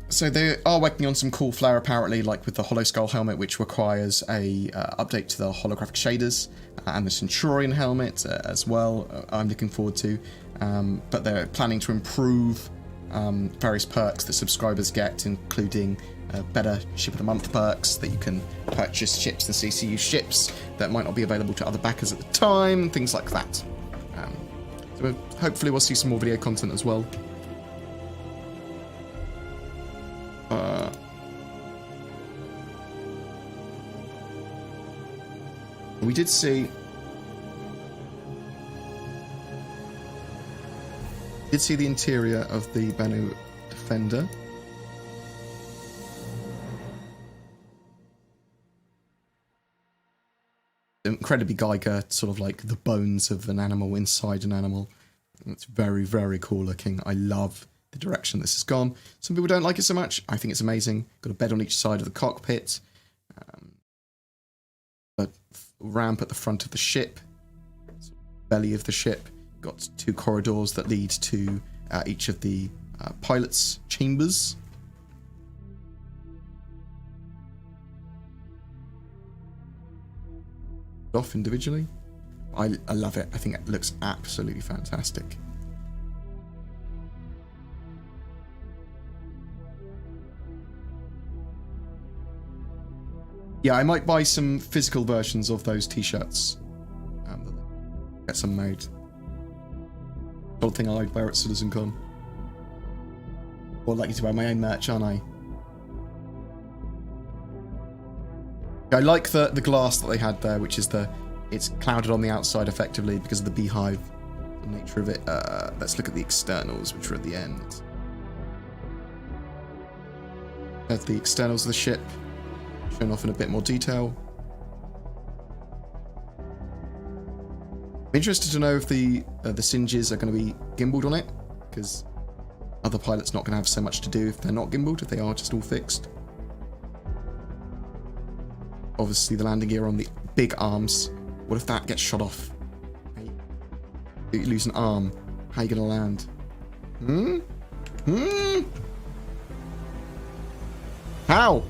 So they are working on some cool flair apparently, like with the Hollow Skull helmet, which requires a update to the holographic shaders, and the Centurion helmet as well. I'm looking forward to, but they're planning to improve various perks that subscribers get, including better ship of the month perks, that you can purchase ships and CCU ships that might not be available to other backers at the time, things like that. So hopefully we'll see some more video content as well. We did see the interior of the Banu Defender. Incredibly Geiger, sort of like the bones of an animal inside an animal. It's very, very cool looking. I love the direction this has gone. Some people don't like it so much. I think it's amazing. Got a bed on each side of the cockpit. A ramp at the front of the ship. Belly of the ship. Got 2 corridors that lead to each of the pilot's chambers. Off individually. I love it. I think it looks absolutely fantastic. Yeah, I might buy some physical versions of those t-shirts. Get some made. Old thing I'd wear at CitizenCon. Or likely to wear my own merch, aren't I? I like the glass that they had there, which is it's clouded on the outside effectively because of the beehive, the nature of it. Let's look at the externals, which are at the end. There's the externals of the ship, shown off in a bit more detail. I'm interested to know if the singes are going to be gimbaled on it, because other pilots not going to have so much to do if they're not gimbaled, if they are just all fixed. Obviously the landing gear on the big arms. What if that gets shot off? You lose an arm. How are you going to land? How?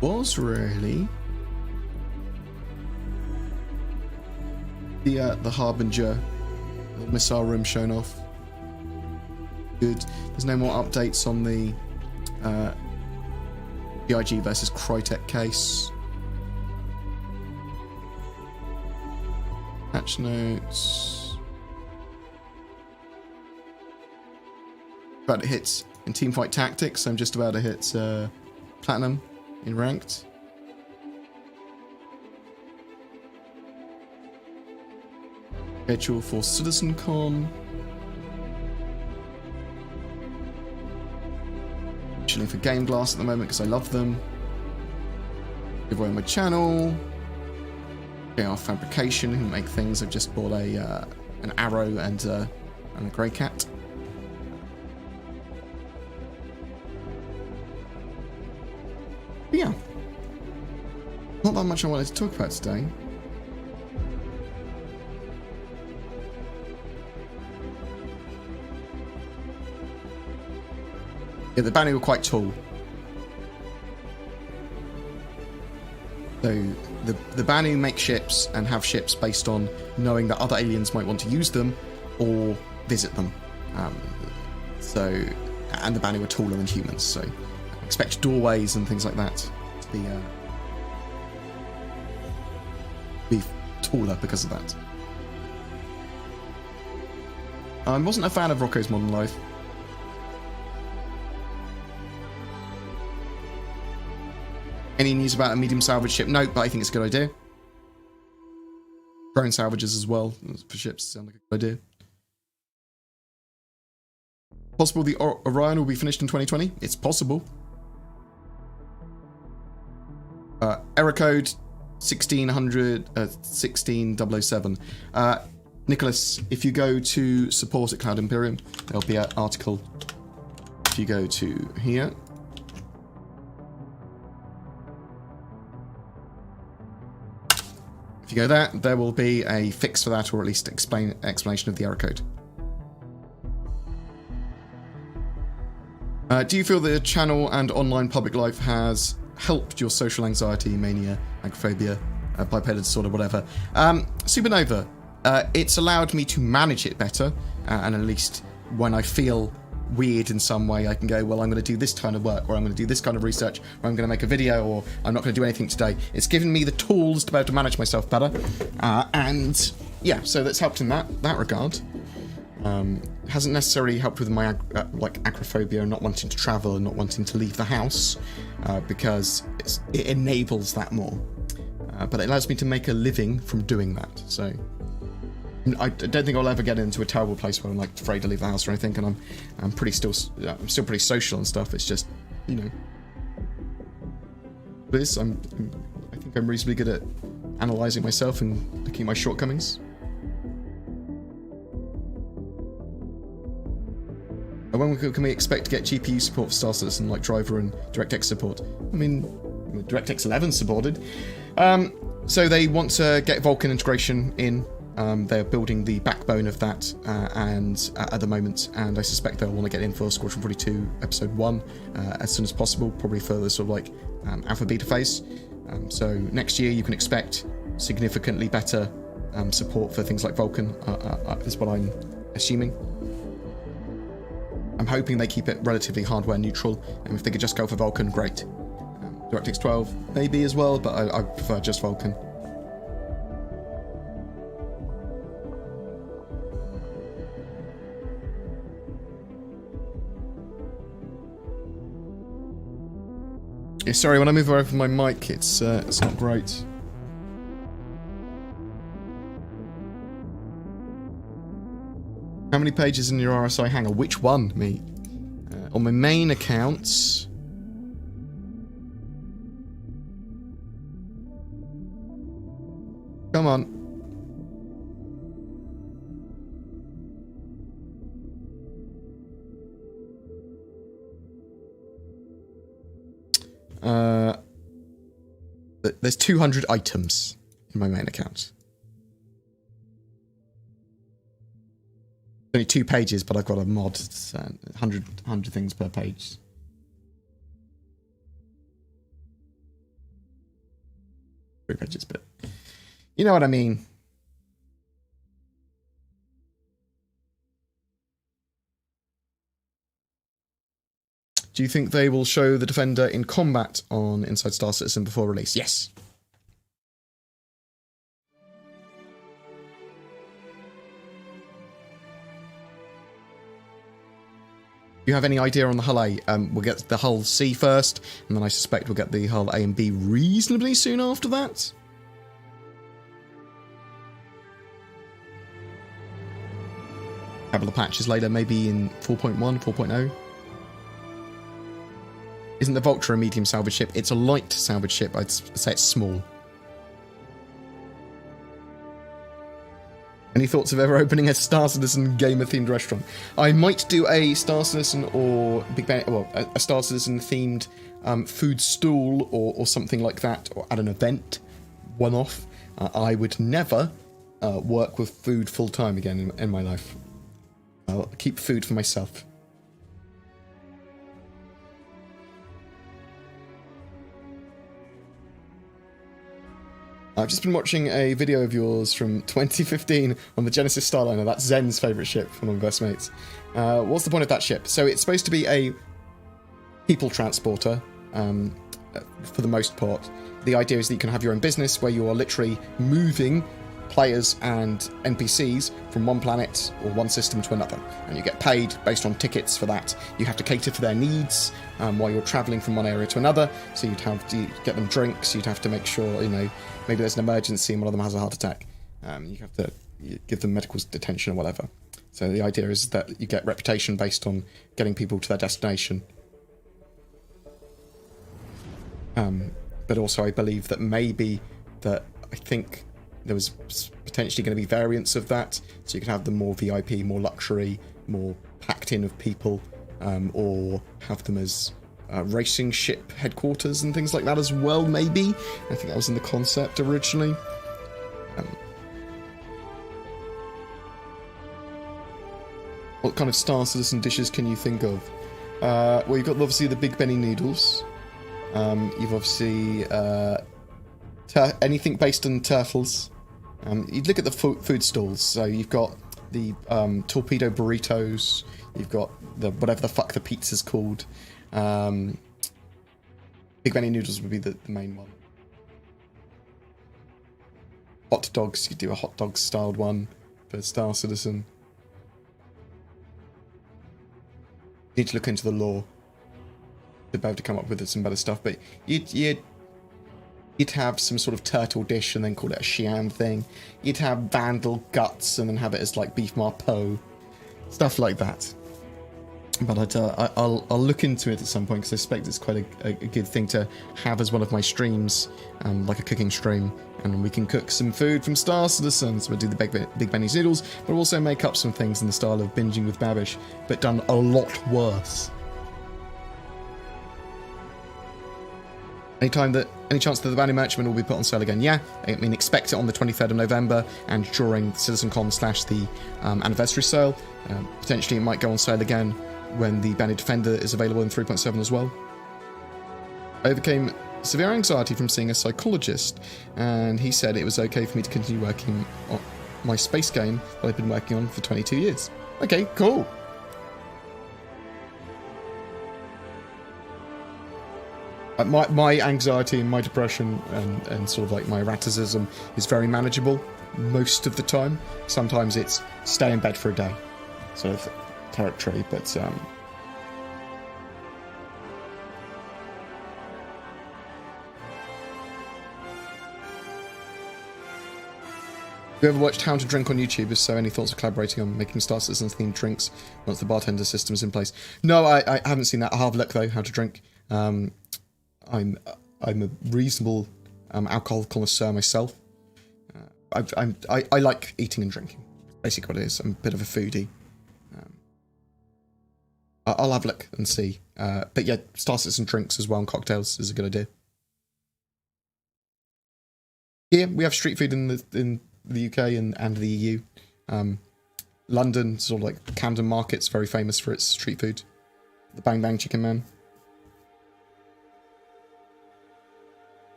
Was really the Harbinger missile room shown off. Good. There's no more updates on the PIG versus Crytek case. Patch notes. About to hit in Teamfight Tactics. I'm just about to hit Platinum in Ranked. Schedule for CitizenCon. Chilling for Game Glass at the moment because I love them. Giveaway on my channel. JR Fabrication, who make things. I've just bought an arrow and a grey cat. But yeah, not that much I wanted to talk about today. Yeah, the bounty were quite tall. So the bounty make ships and have ships based on knowing that other aliens might want to use them or visit them. And the bounty were taller than humans, so expect doorways and things like that to be taller because of that. I wasn't a fan of Rocco's Modern Life. Any news about a medium salvage ship? No, but I think it's a good idea. Drone salvages as well for ships sound like a good idea. Possible the Orion will be finished in 2020? It's possible. Error code 16007. Nicholas, if you go to support at Cloud Imperium, there'll be an article. If you go to here. If you go there will be a fix for that, or at least explanation of the error code. Do you feel the channel and online public life has helped your social anxiety, mania, agoraphobia, bipolar disorder, whatever? Supernova, it's allowed me to manage it better, and at least when I feel weird in some way, I can go, well, I'm going to do this kind of work, or I'm going to do this kind of research, or I'm going to make a video, or I'm not going to do anything today. It's given me the tools to be able to manage myself better, and yeah, so that's helped in that regard. Hasn't necessarily helped with my agoraphobia and not wanting to travel and not wanting to leave the house, because it enables that more. But it allows me to make a living from doing that. So I don't think I'll ever get into a terrible place where I'm like afraid to leave the house or anything, and I'm still pretty social and stuff. It's just, you know, I think I'm reasonably good at analysing myself and looking at my shortcomings. When can we expect to get GPU support for Star Citizen, like driver and DirectX support? I mean, DirectX 11 supported. So they want to get Vulkan integration in. They're building the backbone of that, and at the moment, and I suspect they'll want to get in for Squadron 42 Episode 1 as soon as possible, probably for the sort of like alpha beta phase. So next year you can expect significantly better support for things like Vulkan, is what I'm assuming. I'm hoping they keep it relatively hardware neutral, and if they could just go for Vulkan, great. DirectX 12 maybe as well, but I prefer just Vulkan. Yeah, sorry, when I move away from my mic, it's not great. How many pages in your RSI Hangar? Which one, me? On my main accounts, Come on. There's 200 items in my main account. Only 2 pages, but I've got a mod. It's 100 things per page. Three pages, but you know what I mean. Do you think they will show the Defender in combat on Inside Star Citizen before release? Yes. Do you have any idea on the hull A? We'll get the hull C first, and then I suspect we'll get the hull A and B reasonably soon after that. A couple of patches later, maybe in 4.1, 4.0. Isn't the Vulture a medium salvage ship? It's a light salvage ship. I'd say it's small. Any thoughts of ever opening a Star Citizen gamer-themed restaurant? I might do a Star Citizen or a Star Citizen themed food stall or something like that, or at an event, one-off. I would never work with food full-time again in my life. I'll keep food for myself. I've just been watching a video of yours from 2015 on the Genesis Starliner. That's Zen's favourite ship, one of my best mates. What's the point of that ship? So it's supposed to be a people transporter, for the most part. The idea is that you can have your own business where you are literally moving players and NPCs from one planet or one system to another, and you get paid based on tickets for that. You have to cater for their needs while you're travelling from one area to another, so you'd have to get them drinks, you'd have to make sure, you know, maybe there's an emergency and one of them has a heart attack. You have to give them medical attention or whatever. So the idea is that you get reputation based on getting people to their destination. But also I believe that I think there was potentially going to be variants of that, so you can have them more VIP, more luxury, more packed in of people, or have them as racing ship headquarters and things like that as well, maybe. I think that was in the concept originally. What kind of Star Citizen dishes can you think of? Well, you've got obviously the Big Benny noodles. You've obviously anything based on turtles. You'd look at the food stalls. So you've got the torpedo burritos. You've got the whatever the fuck the pizza's called. Big Benny noodles would be the main one. Hot dogs. You do a hot dog styled one for Star Citizen. You need to look into the lore to be able to come up with some better stuff, but you'd have some sort of turtle dish and then call it a Xi'an thing. You'd have Vandal guts and then have it as like beef marpeau, stuff like that. But I'll look into it at some point because I suspect it's quite a good thing to have as one of my streams, like a cooking stream, and we can cook some food from Star Citizen. So we'll do the Big Benny's noodles, but also make up some things in the style of Binging with Babish, but done a lot worse. Any chance that the Bounty Merchantman will be put on sale again? Yeah, I mean, expect it on the 23rd of November and during CitizenCon / the anniversary sale. Potentially it might go on sale again when the Bounty Defender is available in 3.7 as well. I overcame severe anxiety from seeing a psychologist, and he said it was okay for me to continue working on my space game that I've been working on for 22 years. Okay, cool. My anxiety and my depression and sort of like my erraticism is very manageable most of the time. Sometimes it's stay in bed for a day sort of territory, but have you ever watched How to Drink on YouTube? If so, any thoughts of collaborating on making Star Citizen themed drinks once the bartender system is in place? No, I haven't seen that. I'll have a look though, How to Drink. I'm a reasonable alcohol connoisseur myself. I like eating and drinking. Basically what it is. I'm a bit of a foodie. I'll have a look and see. But yeah, starters and drinks as well, and cocktails is a good idea. Here we have street food in the UK and the EU. London, sort of like Camden Market's very famous for its street food. The Bang Bang Chicken Man.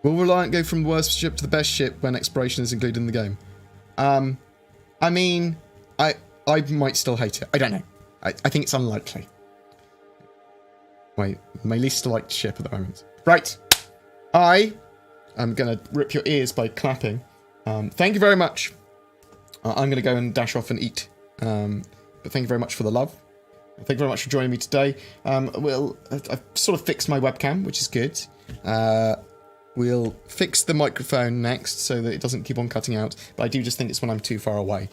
Will Reliant go from the worst ship to the best ship when exploration is included in the game? I mean, I might still hate it. I don't know. I think it's unlikely. My least liked ship at the moment. Right. I'm going to rip your ears by clapping. Thank you very much. I'm going to go and dash off and eat. But thank you very much for the love. Thank you very much for joining me today. I've sort of fixed my webcam, which is good. We'll fix the microphone next so that it doesn't keep on cutting out. But I do just think it's when I'm too far away.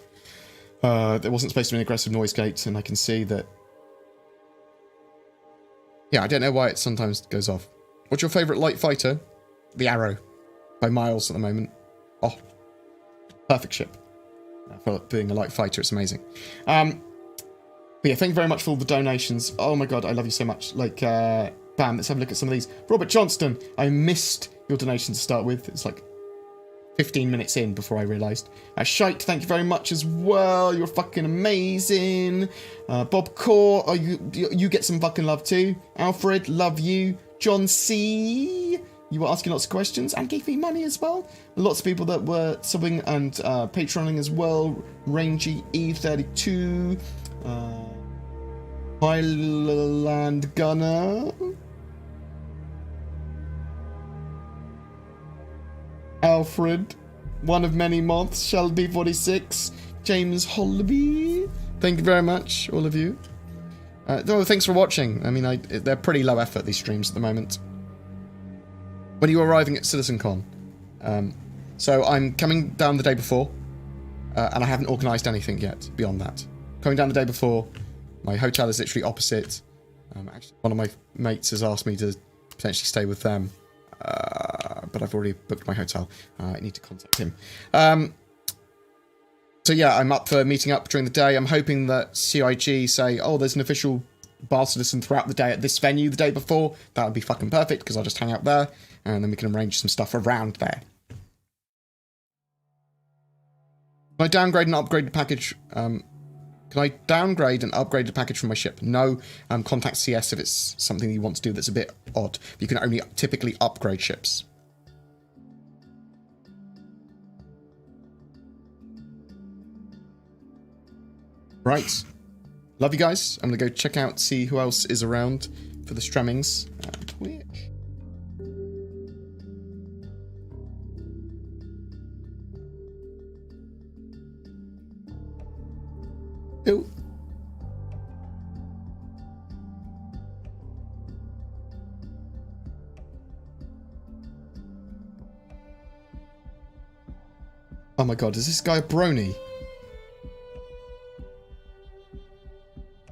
There wasn't supposed to be an aggressive noise gate, and I can see that... Yeah, I don't know why it sometimes goes off. What's your favourite light fighter? The Arrow. By miles at the moment. Oh. Perfect ship. For being a light fighter, it's amazing. But yeah, thank you very much for all the donations. Oh my god, I love you so much. Like, bam, let's have a look at some of these. Robert Johnston, I missed your donation to start with. It's like 15 minutes in before I realised. Shite, thank you very much as well. You're fucking amazing. Bob Core, oh, you get some fucking love too. Alfred, love you. John C, you were asking lots of questions and gave me money as well. Lots of people that were subbing and patroning as well. Rangy E32. Highland Gunner. Alfred. One of many moths. Shelby 46. James Holby. Thank you very much, all of you. Thanks for watching. I mean, they're pretty low effort, these streams at the moment. When are you arriving at CitizenCon? So I'm coming down the day before, and I haven't organised anything yet beyond that. Coming down the day before, my hotel is literally opposite. Actually, one of my mates has asked me to potentially stay with them, but I've already booked my hotel. I need to contact him. So yeah, I'm up for meeting up during the day. I'm hoping that CIG say, oh, there's an official bar citizen throughout the day at this venue the day before. That would be fucking perfect, because I'll just hang out there, and then we can arrange some stuff around there. Can I downgrade and upgrade the package? Can I downgrade and upgrade the package from my ship? No. Contact CS if it's something you want to do that's a bit odd. You can only typically upgrade ships. Right. Love you guys. I'm going to go check out, see who else is around for the Stremmings. Twitch. Oh. Oh my god, is this guy a brony?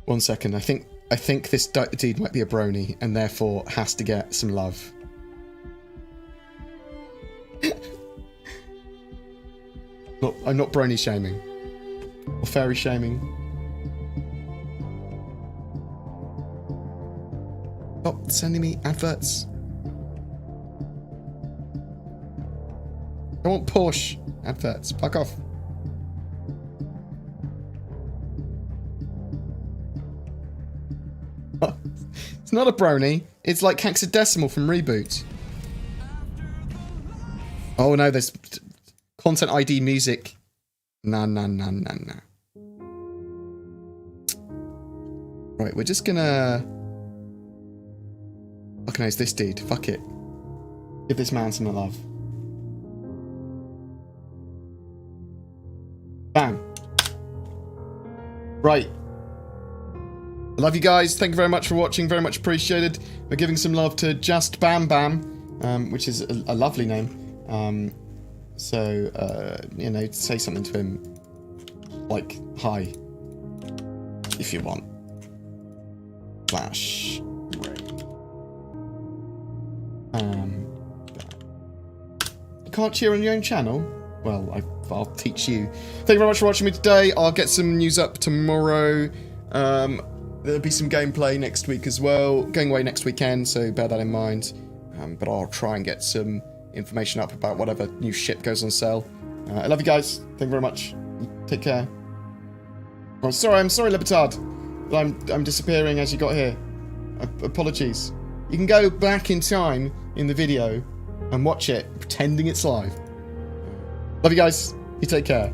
One second, I think this dude might be a brony and therefore has to get some love. I'm not brony shaming. Or fairy shaming. Stop sending me adverts. I want Porsche adverts. Fuck off. It's not a brony. It's like hexadecimal from Reboot. Oh no, there's content ID music. Nah. Right, we're just gonna... Okay, it's this dude. Fuck it. Give this man some love. Bam. Right. I love you guys. Thank you very much for watching. Very much appreciated. We're giving some love to Just Bam Bam, which is a lovely name. You know, say something to him. Like, hi. If you want. Flash. You can't cheer on your own channel? Well, I I'll teach you. Thank you very much for watching me today. I'll get some news up tomorrow. There'll be some gameplay next week as well. Going away next weekend, so bear that in mind. But I'll try and get some information up about whatever new ship goes on sale. I love you guys. Thank you very much. Take care. Oh, I'm sorry, Libertad. I'm disappearing as you got here. Apologies. You can go back in time in the video and watch it, pretending it's live. Love you guys. You take care.